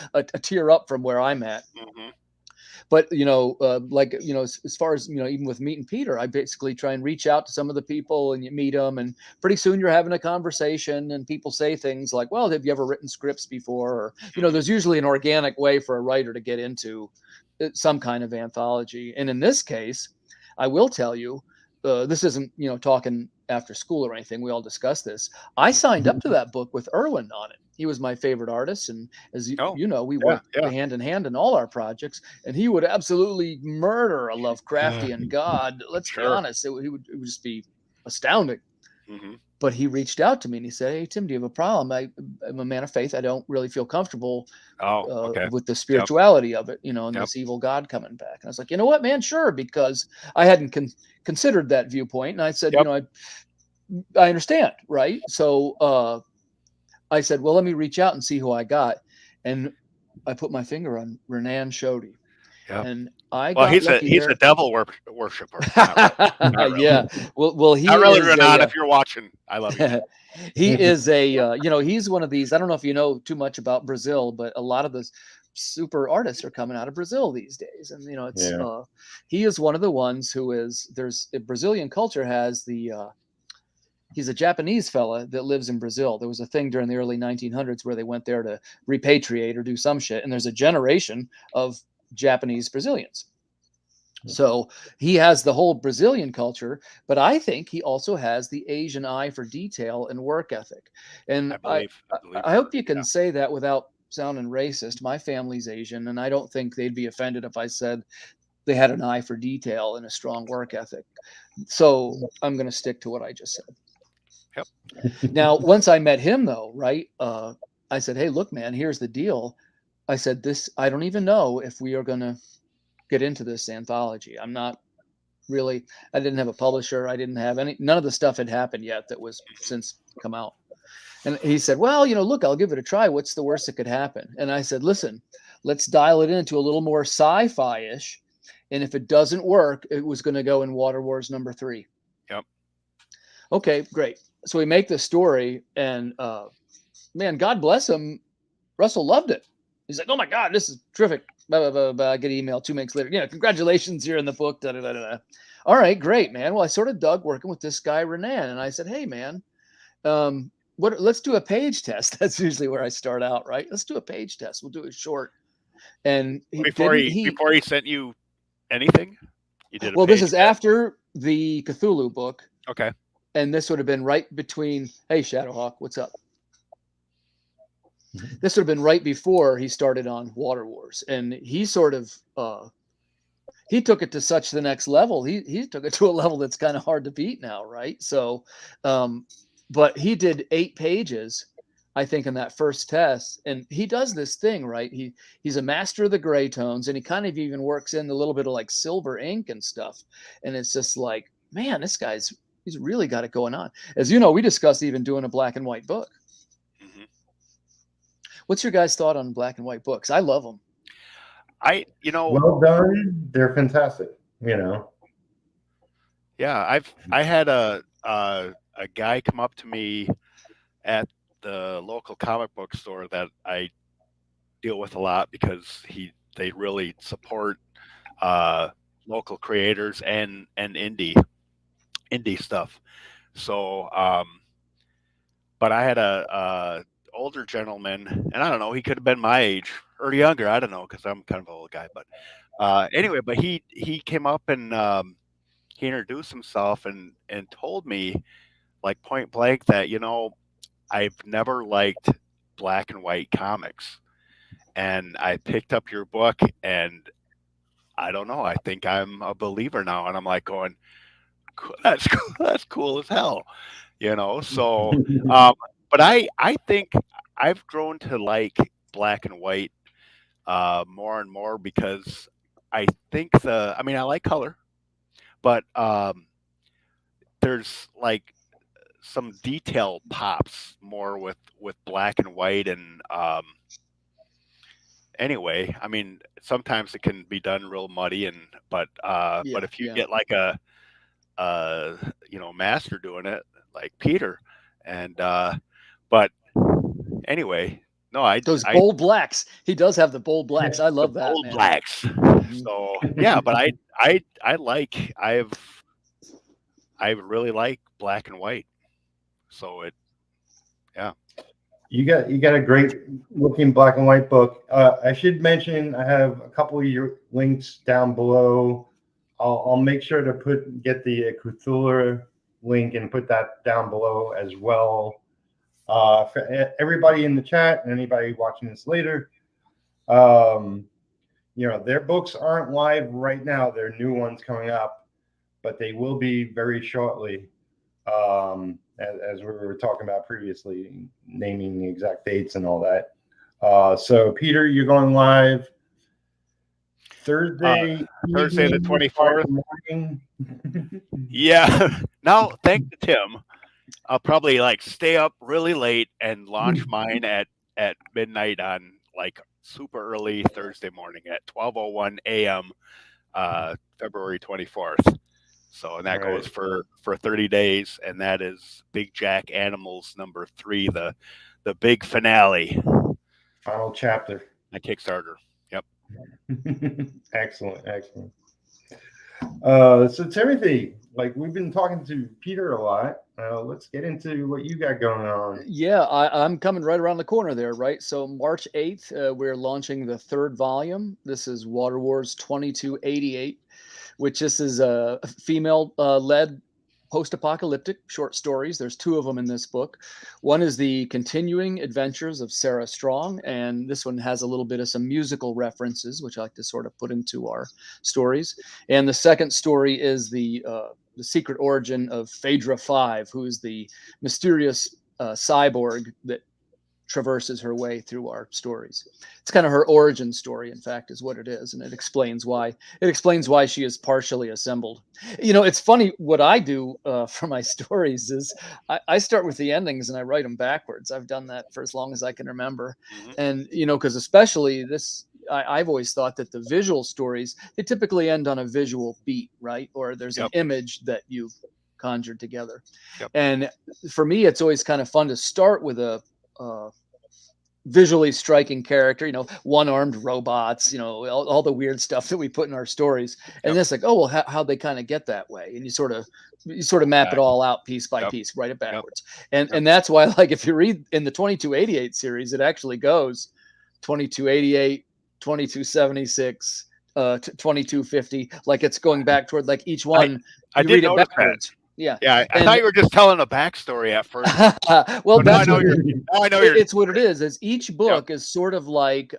tier up from where I'm at. Mm-hmm. But, as far as, even with meeting Peter, I basically try and reach out to some of the people and you meet them. And pretty soon you're having a conversation and people say things like, well, have you ever written scripts before? Or, there's usually an organic way for a writer to get into some kind of anthology. And in this case, I will tell you, this isn't, talking after school or anything. We all discussed this. I signed up to that book with Irwin on it. He was my favorite artist. And as we worked hand in hand in all our projects, and he would absolutely murder a Lovecraftian god. Let's be honest. It would just be astounding. Mm-hmm. But he reached out to me and he said, hey, Tim, do you have a problem? I'm a man of faith. I don't really feel comfortable with the spirituality of it, and this evil god coming back. And I was like, you know what, man? Sure. Because I hadn't considered that viewpoint. And I said, I understand. Right. So, I said, well, let me reach out and see who I got. And I put my finger on Renan Shoddy. Yep. And he's a devil worshiper. Not really. Yeah. Well, he not really, Renan, if you're watching, I love you. He is he's one of these, I don't know if you know too much about Brazil, but a lot of the super artists are coming out of Brazil these days. And, he is one of the ones who there's Brazilian culture has he's a Japanese fella that lives in Brazil. There was a thing during the early 1900s where they went there to repatriate or do some shit. And there's a generation of Japanese Brazilians. So he has the whole Brazilian culture, but I think he also has the Asian eye for detail and work ethic. And I hope you can say that without sounding racist. My family's Asian, and I don't think they'd be offended if I said they had an eye for detail and a strong work ethic. So I'm going to stick to what I just said. Yep. Now, once I met him, though, right, I said, hey, look, man, here's the deal. I said, I don't even know if we are going to get into this anthology. I'm not really, I didn't have a publisher. I didn't have none of the stuff had happened yet that was since come out. And he said, well, look, I'll give it a try. What's the worst that could happen? And I said, listen, let's dial it into a little more sci-fi-ish. And if it doesn't work, it was going to go in Water Wars #3. Yep. Okay, great. So we make the story, and man, God bless him. Russell loved it. He's like, oh my God, this is terrific. Blah, blah, blah, blah. I get an email 2 weeks later. Congratulations, you're in the book. Da, da, da, da. All right, great, man. Well, I sort of dug working with this guy, Renan. And I said, hey, man, let's do a page test. That's usually where I start out, right? Let's do a page test. We'll do it short. And before he sent you anything, you did. This is after the Cthulhu book. Okay. And this would have been right between. Hey, Shadowhawk, what's up? This would have been right before he started on Water Wars, and he sort of he took it to such the next level. He took it to a level that's kind of hard to beat now, right? So, but he did 8 pages, I think, in that first test, and he does this thing, right? He's a master of the gray tones, and he kind of even works in a little bit of like silver ink and stuff, and it's just like, man, he's really got it going on. As you know, we discussed even doing a black and white book. What's your guys' thought on black and white books? I love them. Well done. They're fantastic. Yeah, I had a guy come up to me at the local comic book store that I deal with a lot because they really support local creators and indie stuff. So, but I had a older gentleman, and I don't know, he could have been my age or younger, I don't know, because I'm kind of an old guy, but anyway, but he came up and he introduced himself and told me like point blank that I've never liked black and white comics, and I picked up your book, and I don't know, I think I'm a believer now. And I'm like going, that's cool as hell, so but I think I've grown to like black and white more and more because I think I like color, but there's like some detail pops more with black and white. And anyway, sometimes it can be done real muddy, but if you get like a master doing it like Peter, and but anyway, no, those bold blacks. He does have the bold blacks. I love that, bold man. blacks. So yeah, but I really like black and white. So You got a great looking black and white book. I should mention I have a couple of your links down below. I'll make sure to get the Cthulhu link and put that down below as well. For everybody in the chat and anybody watching this later, their books aren't live right now. There are new ones coming up, but they will be very shortly. As we were talking about previously, naming the exact dates and all that. So Peter, you're going live Thursday the 24th. Yeah. Now, thanks to Tim, I'll probably like stay up really late and launch mine at midnight on like super early Thursday morning at 12:01 a.m. February 24th. So, and that goes for 30 days, and that is Big Jack Animals #3, the big finale. Final chapter. My Kickstarter. Yep. Excellent. So Timothy, like we've been talking to Peter a lot. Let's get into what you got going on. Yeah, I'm coming right around the corner there, right? So March 8th, we're launching the 3rd volume. This is Water Wars 2288, which this is a female-led post-apocalyptic short stories. There's 2 of them in this book. One is the continuing adventures of Sarah Strong, and this one has a little bit of some musical references, which I like to sort of put into our stories. And the second story is the secret origin of Phaedra 5, who is the mysterious cyborg that traverses her way through our stories. It's kind of her origin story, in fact, is what it is, and it explains why she is partially assembled. It's funny what I do for my stories is I start with the endings and I write them backwards. I've done that for as long as I can remember. And because especially this, I've always thought that the visual stories, they typically end on a visual beat, right? Or there's an image that you've conjured together. And for me, it's always kind of fun to start with visually striking character, you know, one-armed robots, you know, all the weird stuff that we put in our stories. And then it's like, oh, well, how'd they kind of get that way? And you sort of map it all out piece by piece, write it backwards. And that's why, like, if you read in the 2288 series, it actually goes 2288, 2276, 2250, like it's going back toward like each one. I you read did it notice backwards. that. Yeah. Yeah. I thought you were just telling a backstory at first. Well, now I that's know what, it's what it is each book is sort of like,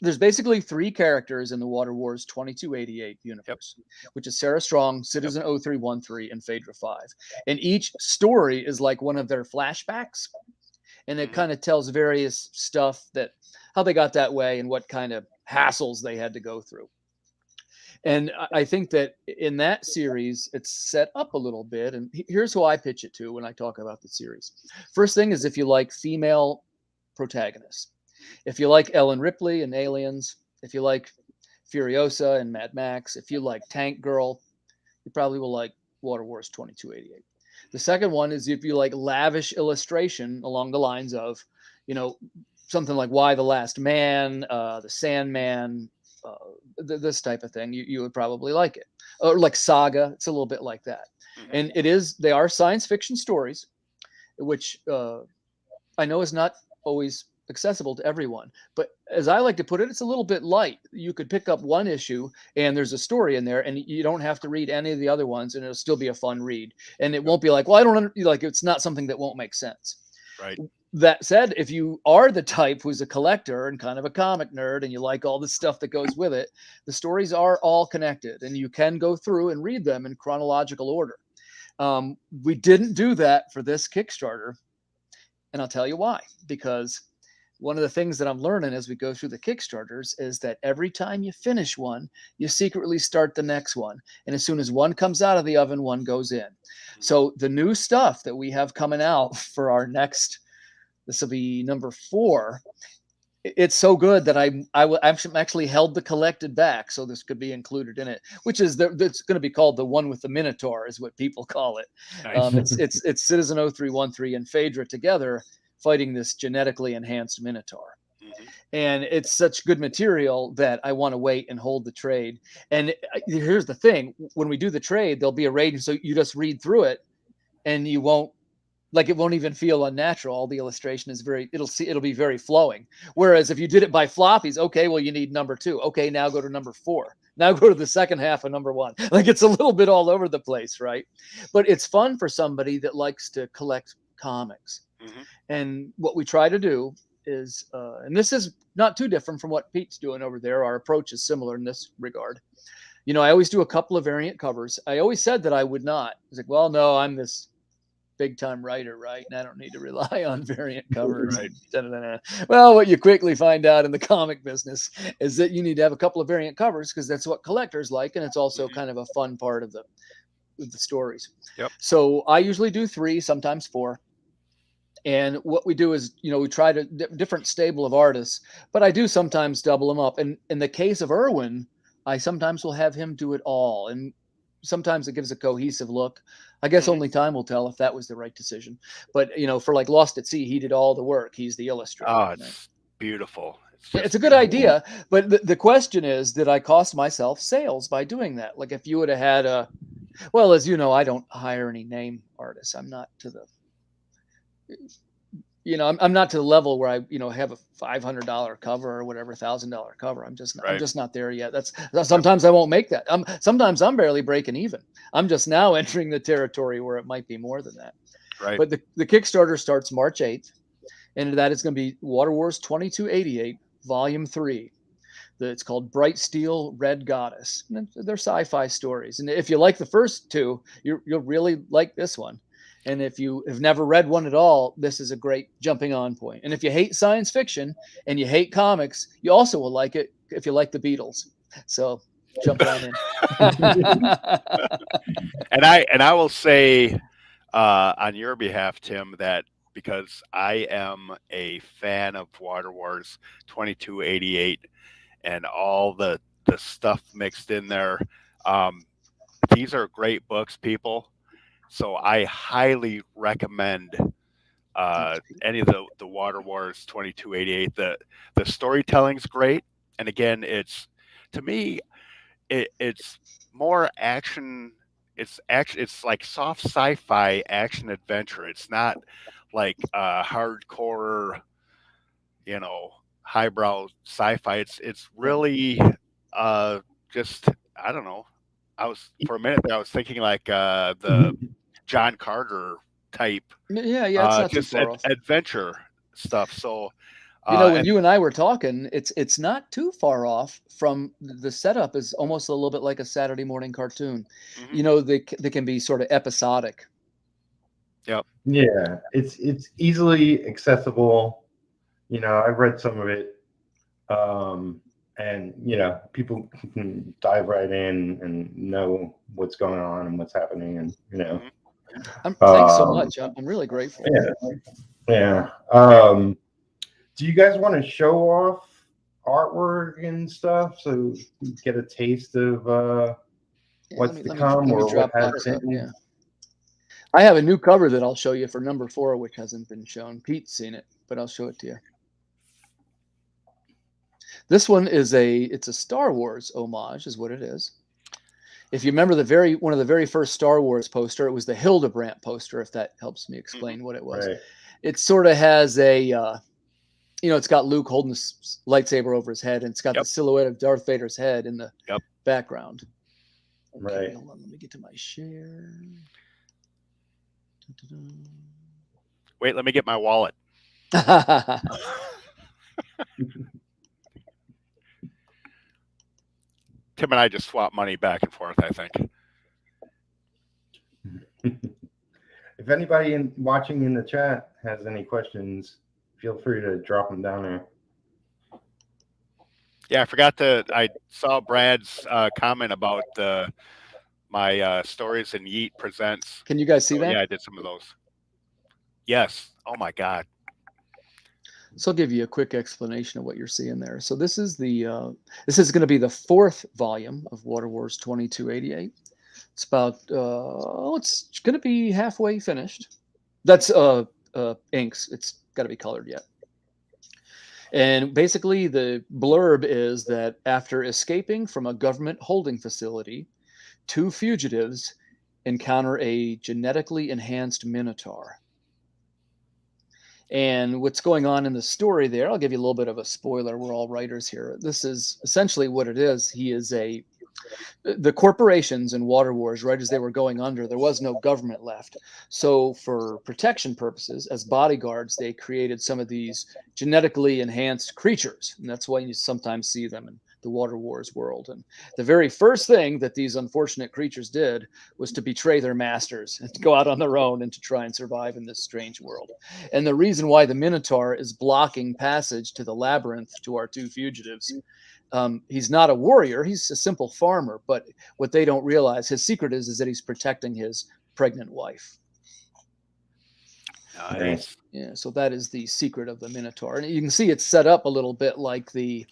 there's basically 3 characters in the Water Wars 2288 universe, which is Sarah Strong, Citizen 0313, and Phaedra 5. And each story is like one of their flashbacks. And it kind of tells various stuff that how they got that way and what kind of hassles they had to go through. And I think that in that series, it's set up a little bit. And here's who I pitch it to when I talk about the series. First thing is, if you like female protagonists, if you like Ellen Ripley and Aliens, if you like Furiosa and Mad Max, if you like Tank Girl, you probably will like Water Wars 2288. The second one is if you like lavish illustration along the lines of, you know, something like Y the Last Man, The Sandman, this type of thing, you would probably like it. Or like Saga, it's a little bit like that. And they are science fiction stories, which I know is not always accessible to everyone. But as I like to put it, it's a little bit light. You could pick up one issue and there's a story in there, and you don't have to read any of the other ones, and it'll still be a fun read. And it won't be like, well, I don't like, it's not something that won't make sense. Right. That said, if you are the type who's a collector and kind of a comic nerd and you like all the stuff that goes with it, the stories are all connected and you can go through and read them in chronological order. We didn't do that for this Kickstarter, and I'll tell you why. Because one of the things that I'm learning as we go through the Kickstarters is that every time you finish one, you secretly start the next one. And as soon as one comes out of the oven, one goes in. So the new stuff that we have coming out for our next, this will be number 4. It's so good that I actually held the collected back, so this could be included in it. Which is it's going to be called the one with the Minotaur, is what people call it. Nice. It's Citizen 0313 and Phaedra together fighting this genetically enhanced Minotaur. And it's such good material that I want to wait and hold the trade. And here's the thing: when we do the trade, there'll be a rating, so you just read through it, and you won't. Like, it won't even feel unnatural. All the illustration is it'll be very flowing. Whereas if you did it by floppies, okay, well, you need number 2. Okay, now go to number 4. Now go to the second half of number 1. Like, it's a little bit all over the place, right? But it's fun for somebody that likes to collect comics. And what we try to do is, and this is not too different from what Pete's doing over there. Our approach is similar in this regard. You know, I always do a couple of variant covers. I always said that I would not. I was like, well, no, I'm this big time writer, right? And I don't need to rely on variant covers. Right. Well, what you quickly find out in the comic business is that you need to have a couple of variant covers, because that's what collectors like, and it's also kind of a fun part of the stories. Yep. So I usually do 3, sometimes 4. And what we do is, you know, we try to different stable of artists, but I do sometimes double them up. And in the case of Irwin, I sometimes will have him do it all. And sometimes it gives a cohesive look. I guess only time will tell if that was the right decision. But, you know, for like Lost at Sea, he did all the work. He's the illustrator. Oh, it's beautiful. It's a good idea. But the question is, did I cost myself sales by doing that? Like, if you would have had well, as you know, I don't hire any name artists. I'm not to the, you know, I'm not to the level where I, you know, have a $500 cover or whatever, $1,000 cover. I'm just not there yet. That's sometimes I won't make that. Sometimes I'm barely breaking even. I'm just now entering the territory where it might be more than that. Right. But the Kickstarter starts March 8th, and that is going to be Water Wars 2288, Volume 3. It's called Bright Steel, Red Goddess. And they're sci-fi stories. And if you like the first 2, you'll really like this one. And if you have never read one at all, this is a great jumping on point. And if you hate science fiction and you hate comics, you also will like it if you like the Beatles. So jump on in. And I will say on your behalf, Tim, that because I am a fan of Water Wars 2288 and all the stuff mixed in there, these are great books, people. So I highly recommend any of the Water Wars 2288. The storytelling's great, and again, it's to me, it's more action. It's like soft sci-fi action adventure. It's not like hardcore, highbrow sci-fi. It's really just I don't know. For a minute there, I was thinking like the John Carter type, Yeah, it's not too far off. adventure stuff. So, when you and I were talking, it's not too far off from the setup is almost a little bit like a Saturday morning cartoon. They can be sort of episodic. Yep. Yeah, it's easily accessible. I've read some of it, and people can dive right in and know what's going on and what's happening, and Thanks so much. I'm really grateful. Yeah. Do you guys want to show off artwork and stuff so you get a taste of what's to come or what has been? Yeah. I have a new cover that I'll show you for number 4, which hasn't been shown. Pete's seen it, but I'll show it to you. This one is it's a Star Wars homage, is what it is. If you remember one of the very first Star Wars poster, it was the Hildebrandt poster, if that helps me explain what it was. Right. It sort of has it's got Luke holding the lightsaber over his head, and it's got the silhouette of Darth Vader's head in the background. Okay, right. Hold on, let me get to my share. Wait, let me get my wallet. Tim and I just swap money back and forth, I think. If anybody watching in the chat has any questions, feel free to drop them down there. Yeah, I saw Brad's comment about my stories in Yeet Presents. Can you guys see that? Yeah, I did some of those. Yes. Oh my God. So I'll give you a quick explanation of what you're seeing there. So this is this is going to be the 4th volume of Water Wars 2288. It's about it's going to be halfway finished. That's inks. It's got to be colored yet. And basically the blurb is that after escaping from a government holding facility, 2 fugitives encounter a genetically enhanced minotaur. And what's going on in the story there, I'll give you a little bit of a spoiler. We're all writers here. This is essentially what it is. He is the corporations in Water Wars, right as they were going under, there was no government left. So for protection purposes, as bodyguards, they created some of these genetically enhanced creatures. And that's why you sometimes see them in the Water Wars world. And the very first thing that these unfortunate creatures did was to betray their masters and to go out on their own and to try and survive in this strange world. And the reason why the Minotaur is blocking passage to the labyrinth to our 2 fugitives, he's not a warrior, he's a simple farmer, but what they don't realize, his secret is that he's protecting his pregnant wife. Nice. Yeah, so that is the secret of the Minotaur. And you can see it's set up a little bit like the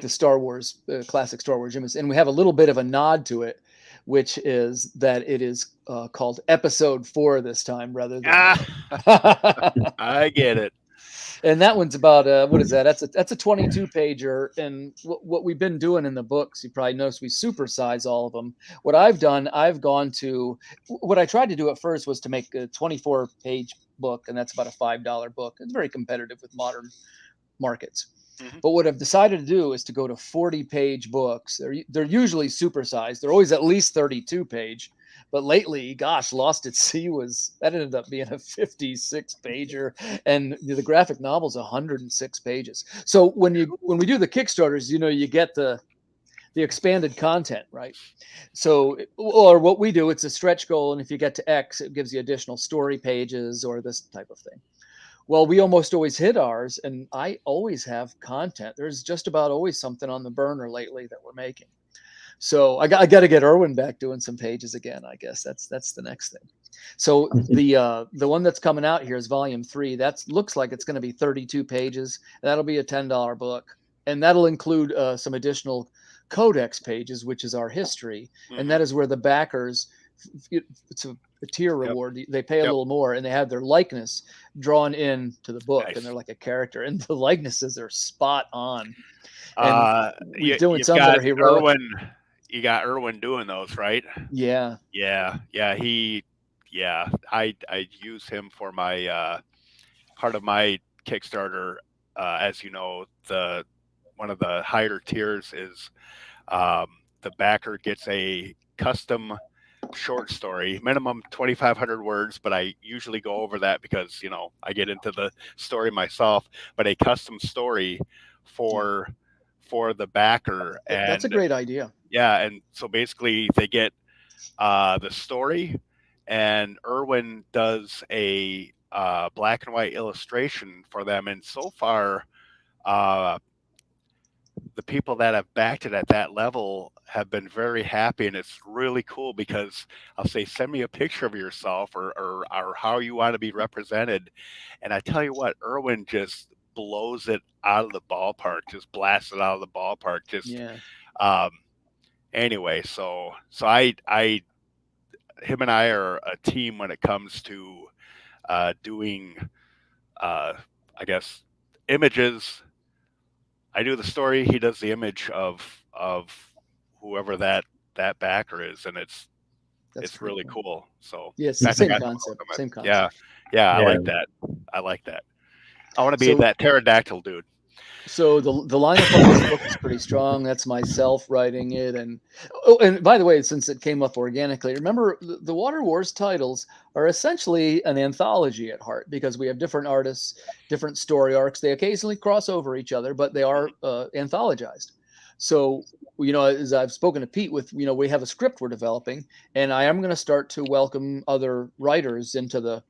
Star Wars, classic Star Wars images. And we have a little bit of a nod to it, which is that it is called Episode 4 this time rather than. I get it. And that one's about what is that? That's a 22 pager. And what we've been doing in the books, you probably noticed we supersize all of them. What I've done, what I tried to do at first was to make a 24 page book, and that's about a $5 book. It's very competitive with modern markets. Mm-hmm. But what I've decided to do is to go to 40 page books. They're usually supersized. They're always at least 32 page. But lately, gosh, Lost at Sea that ended up being a 56 pager, and the graphic novel's 106 pages. So when we do the Kickstarters, you get the expanded content, right? So, or what we do, it's a stretch goal, and if you get to X, it gives you additional story pages or this type of thing. Well, we almost always hit ours, and I always have content. There's just about always something on the burner lately that we're making. So I got to get Erwin back doing some pages again. I guess that's the next thing. So the one that's coming out here is volume 3. That looks like it's going to be 32 pages. That'll be a $10 book, and that'll include some additional codex pages, which is our history, and that is where the backers. It's tier reward. They pay a little more, and they have their likeness drawn in to the book, and they're like a character. And the likenesses are spot on. And we're doing some that are heroic. You got Irwin doing those, right? Yeah. I use him for my part of my Kickstarter. As you know, one of the higher tiers is the backer gets a custom short story, minimum 2,500 words, but I usually go over that because, you know, I get into the story myself, but a custom story for the backer. And that's a great idea. Yeah. And so basically they get the story, and Irwin does a black and white illustration for them. And so far, the people that have backed it at that level have been very happy, and it's really cool because I'll say, send me a picture of yourself or how you want to be represented. And I tell you what, Irwin just blows it out of the ballpark, just blasts it out of the ballpark. Anyway, so him and I are a team when it comes to doing, I guess, images. I do the story, he does the image of whoever that backer is, and it's really cool. So yes, same concept. Yeah, I like that. I want to be that pterodactyl dude. So the lineup on this book is pretty strong. That's myself writing it, and by the way, since it came up organically, remember the Water Wars titles are essentially an anthology at heart because we have different artists, different story arcs. They occasionally cross over each other, but they are anthologized. So, you know, as I've spoken to Pete with, you know, we have a script we're developing, and I am going to start to welcome other writers into the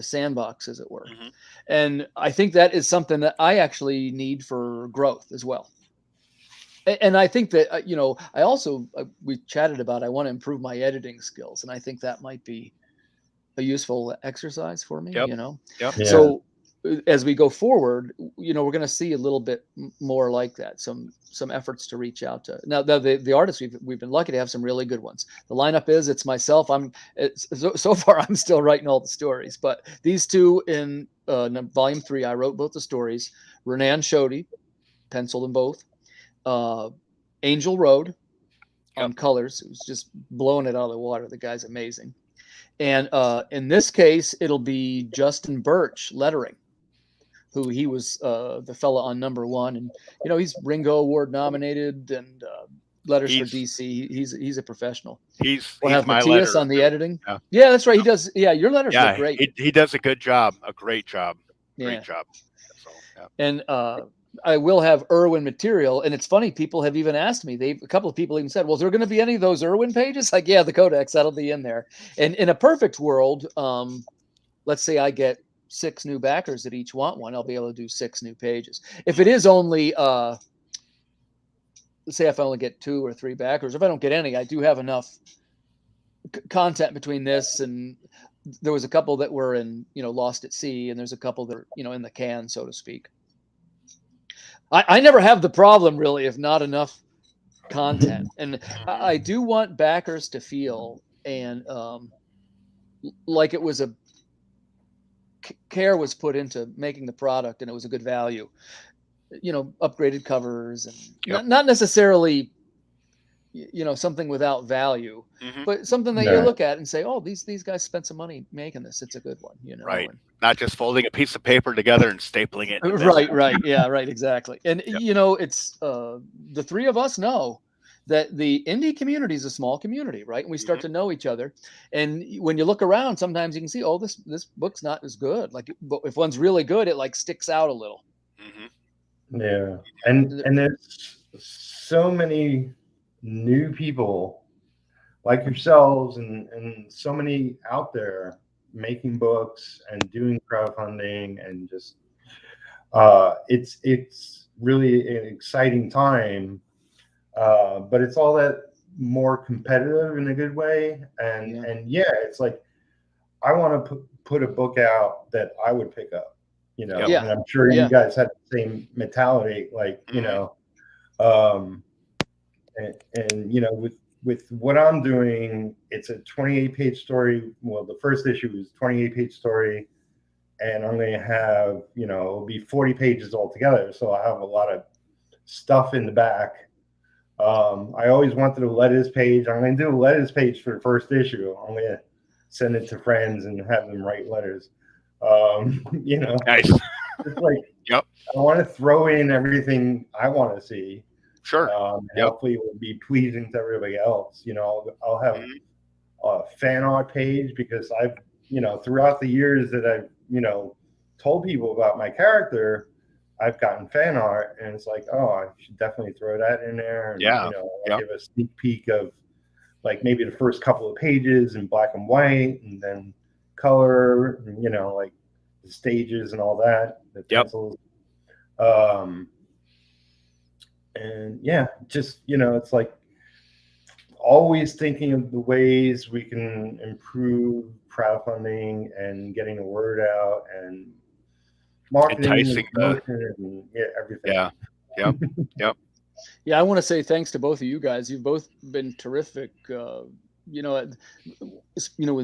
sandbox, as it were. Mm-hmm. And I think that is something that I actually need for growth as well. And I think that, you know, I also, we chatted about, I want to improve my editing skills. And I think that might be a useful exercise for me, you know? Yep. Yeah. So as we go forward, you know, we're going to see a little bit more like that. Some efforts to reach out to. Now, the artists, we've been lucky to have some really good ones. The lineup is, it's myself. So far I'm still writing all the stories, but these two in volume 3, I wrote both the stories. Renan Shoddy penciled them both. Angel Road on colors. It was just blowing it out of the water. The guy's amazing. And in this case, it'll be Justin Birch lettering, who he was the fella on #1, and you know he's Ringo Award nominated and letters for DC. He's a professional. We'll have my Matthias on the editing. Yeah. Yeah, that's right. He does. Yeah, your letters look great. He does a good job, a great job. Great job. So, and I will have Irwin material, and it's funny. People have even asked me. A couple of people even said, "Well, is there going to be any of those Irwin pages?" Like, yeah, the codex that'll be in there. And in a perfect world, let's say I get 6 new backers that each want one, I'll be able to do 6 new pages. If it is only, let's say if I only get 2 or 3 backers, if I don't get any, I do have enough content between this and there was a couple that were in, you know, Lost at Sea, and there's a couple that are, you know, in the can, so to speak. I never have the problem really if not enough content, and I do want backers to feel and like it was care was put into making the product and it was a good value, you know, upgraded covers and not necessarily, you know, something without value, but something that you look at and say, oh, these guys spent some money making this. It's a good one, you know. Right. Not just folding a piece of paper together and stapling it. Right. Yeah, right. Exactly. And, you know, it's the 3 of us know that the indie community is a small community, right? And we start to know each other. And when you look around, sometimes you can see, oh, this book's not as good. Like, but if one's really good, it like sticks out a little. Yeah. And there's so many new people like yourselves and so many out there making books and doing crowdfunding, and just it's really an exciting time, but it's all that more competitive in a good way, and it's like I want to put a book out that I would pick up, you know. And I'm sure you guys had the same mentality, like, you know, and you know, with what I'm doing, it's a 28-page story. Well, the first issue is 28-page story, and I'm going to have, it'll be 40 pages altogether. So I have a lot of stuff in the back. I always wanted a letters page. I'm going to do a letters page for the first issue. I'm going to send it to friends and have them write letters. Nice. It's like, Yep. I want to throw in everything I want to see. Sure. Hopefully it will be pleasing to everybody else. I'll have a fan art page, because I've, throughout the years that I've, told people about my character, I've gotten fan art, and it's like, oh, I should definitely throw that in there. And, give a sneak peek of like maybe the first couple of pages in black and white, and then color, and, like the stages and all that, the pencils. And just, it's like always thinking of the ways we can improve crowdfunding and getting the word out and marketing, and everything. Yeah. Yep. Yeah, I want to say thanks to both of you guys. You've both been terrific. When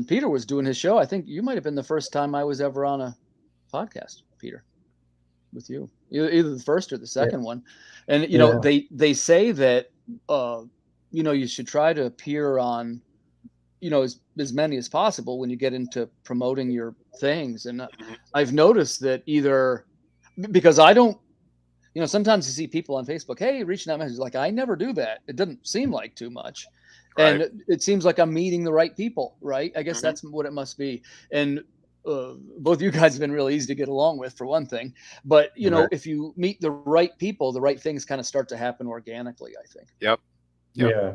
Peter was doing his show, I think you might have been the first time I was ever on a podcast, Peter, with you, either the first or the second one. And they say that you should try to appear on as many as possible when you get into promoting your things. And I've noticed that either because I don't, sometimes you see people on Facebook, hey, reaching out messages, like I never do that. It doesn't seem like too much. Right. And it seems like I'm meeting the right people, right? I guess that's what it must be. And both you guys have been really easy to get along with, for one thing. But, if you meet the right people, the right things kind of start to happen organically, I think. Yep. Yeah.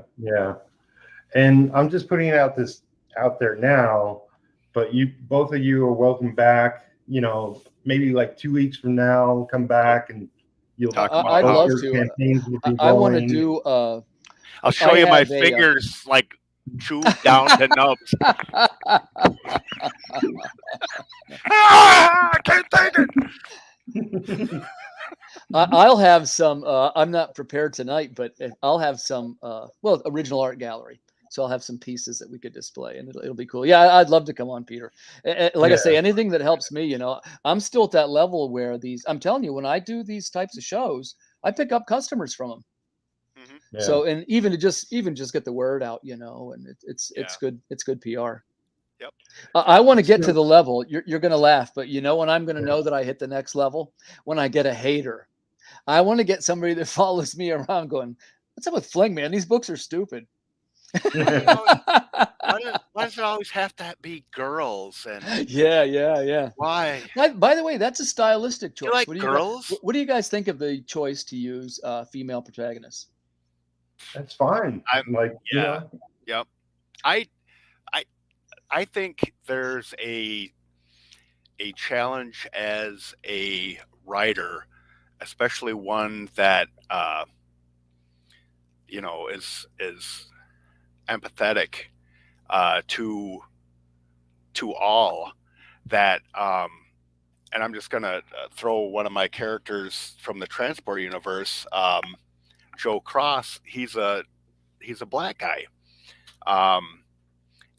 And I'm just putting it out there now, but both of you are welcome back, maybe like 2 weeks from now, come back and you'll talk about I'd love to. I want to do I'll show you my fingers like chewed down to nubs. I can't take it. I'll have some. I'm not prepared tonight, but I'll have some. Original art gallery. So I'll have some pieces that we could display, and it'll be cool. Yeah, I'd love to come on, Peter. Like I say, anything that helps me. I'm still at that level where I'm telling you, when I do these types of shows, I pick up customers from them. Yeah. So, and even to just get the word out, and it's good. It's good PR. Yep. I want to get to the level. You're going to laugh, but when I'm going to know that I hit the next level, when I get a hater. I want to get somebody that follows me around going, "What's up with Fling, man? These books are stupid." Why does it always have to be girls? And yeah. Why? By the way, that's a stylistic choice. You like girls? What do you guys think of the choice to use female protagonists? That's fine. Yep. I think there's a challenge as a writer, especially one that is empathetic to all, that and I'm just gonna throw one of my characters from the Transport universe, Joe Cross. He's a black guy,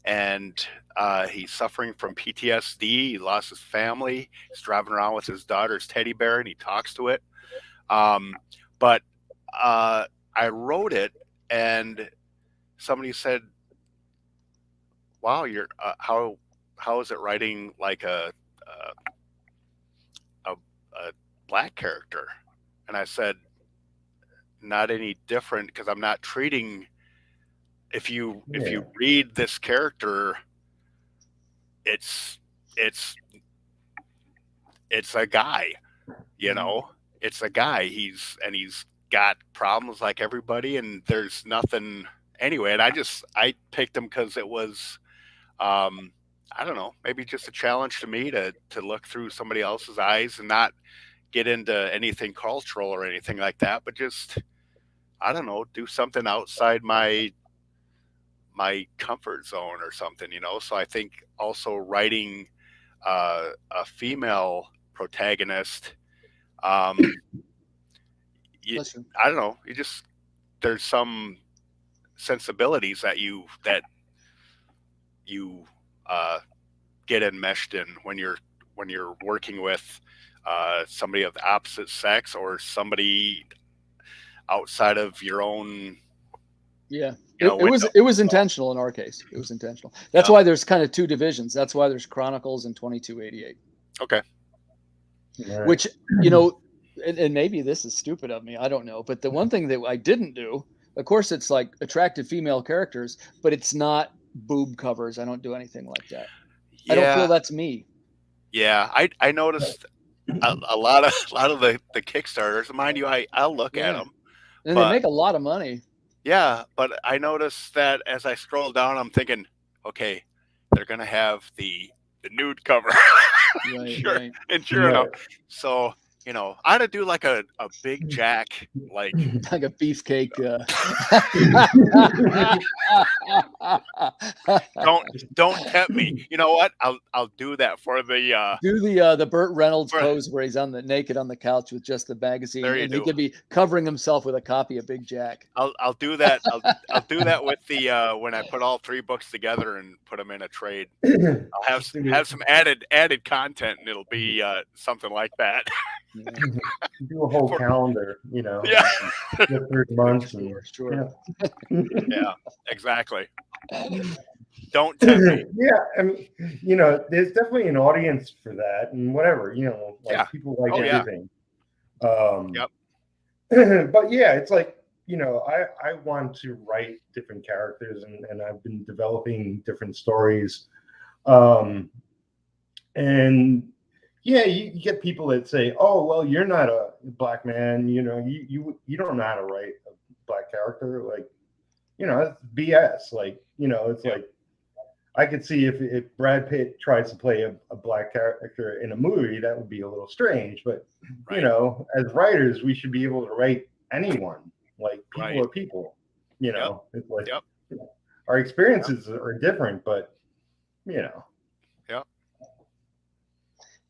and he's suffering from PTSD. He lost his family. He's driving around with his daughter's teddy bear, and he talks to it. But I wrote it, and somebody said, "Wow, you're how is it writing like a black character?" And I said, "Not any different, because I'm not treating. If you read this character, it's a guy, it's a guy. He's got problems like everybody, and there's nothing anyway." And I picked him because it was, I don't know, maybe just a challenge to me to look through somebody else's eyes and not get into anything cultural or anything like that, but just, I don't know, do something outside my comfort zone or something, So I think also writing a female protagonist, I don't know, there's some sensibilities that you get enmeshed in when you're working with somebody of the opposite sex or somebody outside of your own. Yeah, it was intentional in our case. It was intentional. That's why there's kind of two divisions. That's why there's Chronicles and 2288. Okay. Right. Which, you know, and maybe this is stupid of me, I don't know. But the one thing that I didn't do, of course, it's like attractive female characters, but it's not boob covers. I don't do anything like that. Yeah. I don't feel that's me. Yeah, I noticed a lot of the Kickstarters. Mind you, I'll look at them, and they make a lot of money. Yeah, but I noticed that as I scroll down, I'm thinking, okay, they're gonna have the nude cover, Right, sure, right. and sure enough, so you know, I ought to do like a big Jack, like like a beefcake. Don't tempt me. You know what? I'll do that for the do the Burt Reynolds pose where he's naked on the couch with just the magazine, and he could be covering himself with a copy of Big Jack. I'll do that. I'll do that with the when I put all 3 books together and put them in a trade. I'll have some added content, and it'll be something like that. Yeah. Do a whole calendar, you know. Yeah. 3 months. Sure. Yeah, exactly. Don't tempt me. Yeah, I mean, you know, there's definitely an audience for that, and whatever, you know, like people like everything. Yep. But yeah, it's like, you know, I want to write different characters, and I've been developing different stories, and yeah, you get people that say, "Oh, well, you're not a black man. You know, you don't know how to write a black character." Like, you know, that's BS. Like, you know, it's like I could see if Brad Pitt tries to play a black character in a movie, that would be a little strange. But you know, as writers, we should be able to write anyone. Like, people are people. You know, it's like our experiences are different, but you know.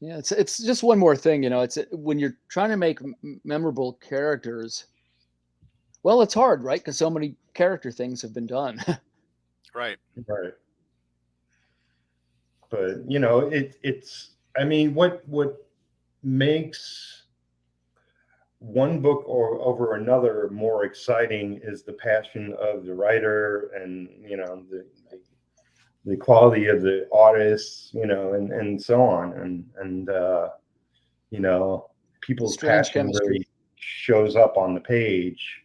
Yeah, it's just one more thing, you know. It's when you're trying to make memorable characters. Well, it's hard, right? Because so many character things have been done. Right. But you know, it's. I mean, what makes one book over another more exciting is the passion of the writer, and you know, the quality of the artists, you know, and so on, and you know, people's passion really shows up on the page,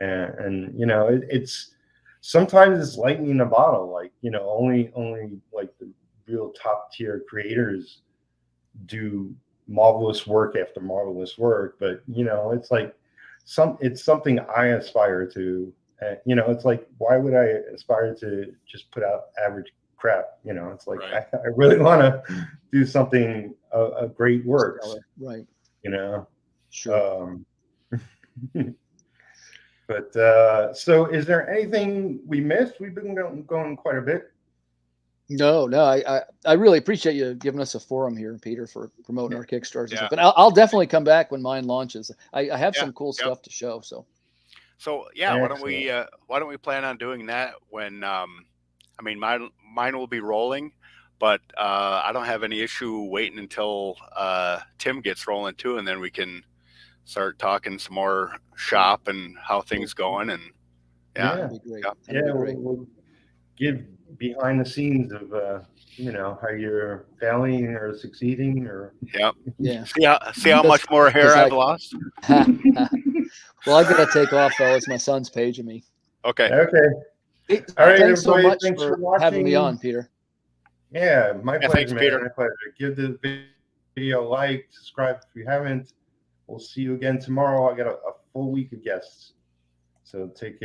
and you know, it's sometimes it's lightning in a bottle. Like, you know, only like the real top tier creators do marvelous work after marvelous work, but you know, it's like it's something I aspire to. You know, it's like, why would I aspire to just put out average crap? You know, it's like, I really want to do something a great work. Right. You know, sure. But so is there anything we missed? We've been going quite a bit. No, I really appreciate you giving us a forum here, Peter, for promoting our Kickstarters and stuff. But I'll definitely come back when mine launches. I have some cool stuff to show. So yeah, why don't we plan on doing that when I mean, mine will be rolling, but I don't have any issue waiting until Tim gets rolling too, and then we can start talking some more shop and how things going. And that'd be great. We'll give behind the scenes of you know, how you're failing or succeeding, or see how much more hair I've lost. Well, I gotta take off, fellas. My son's paging me. Okay. Hey, all right, thanks so much thanks for having me on, Peter. Yeah, my pleasure, thanks, man. Peter. My pleasure. Give the video a like, subscribe if you haven't. We'll see you again tomorrow. I got a full week of guests, so take care.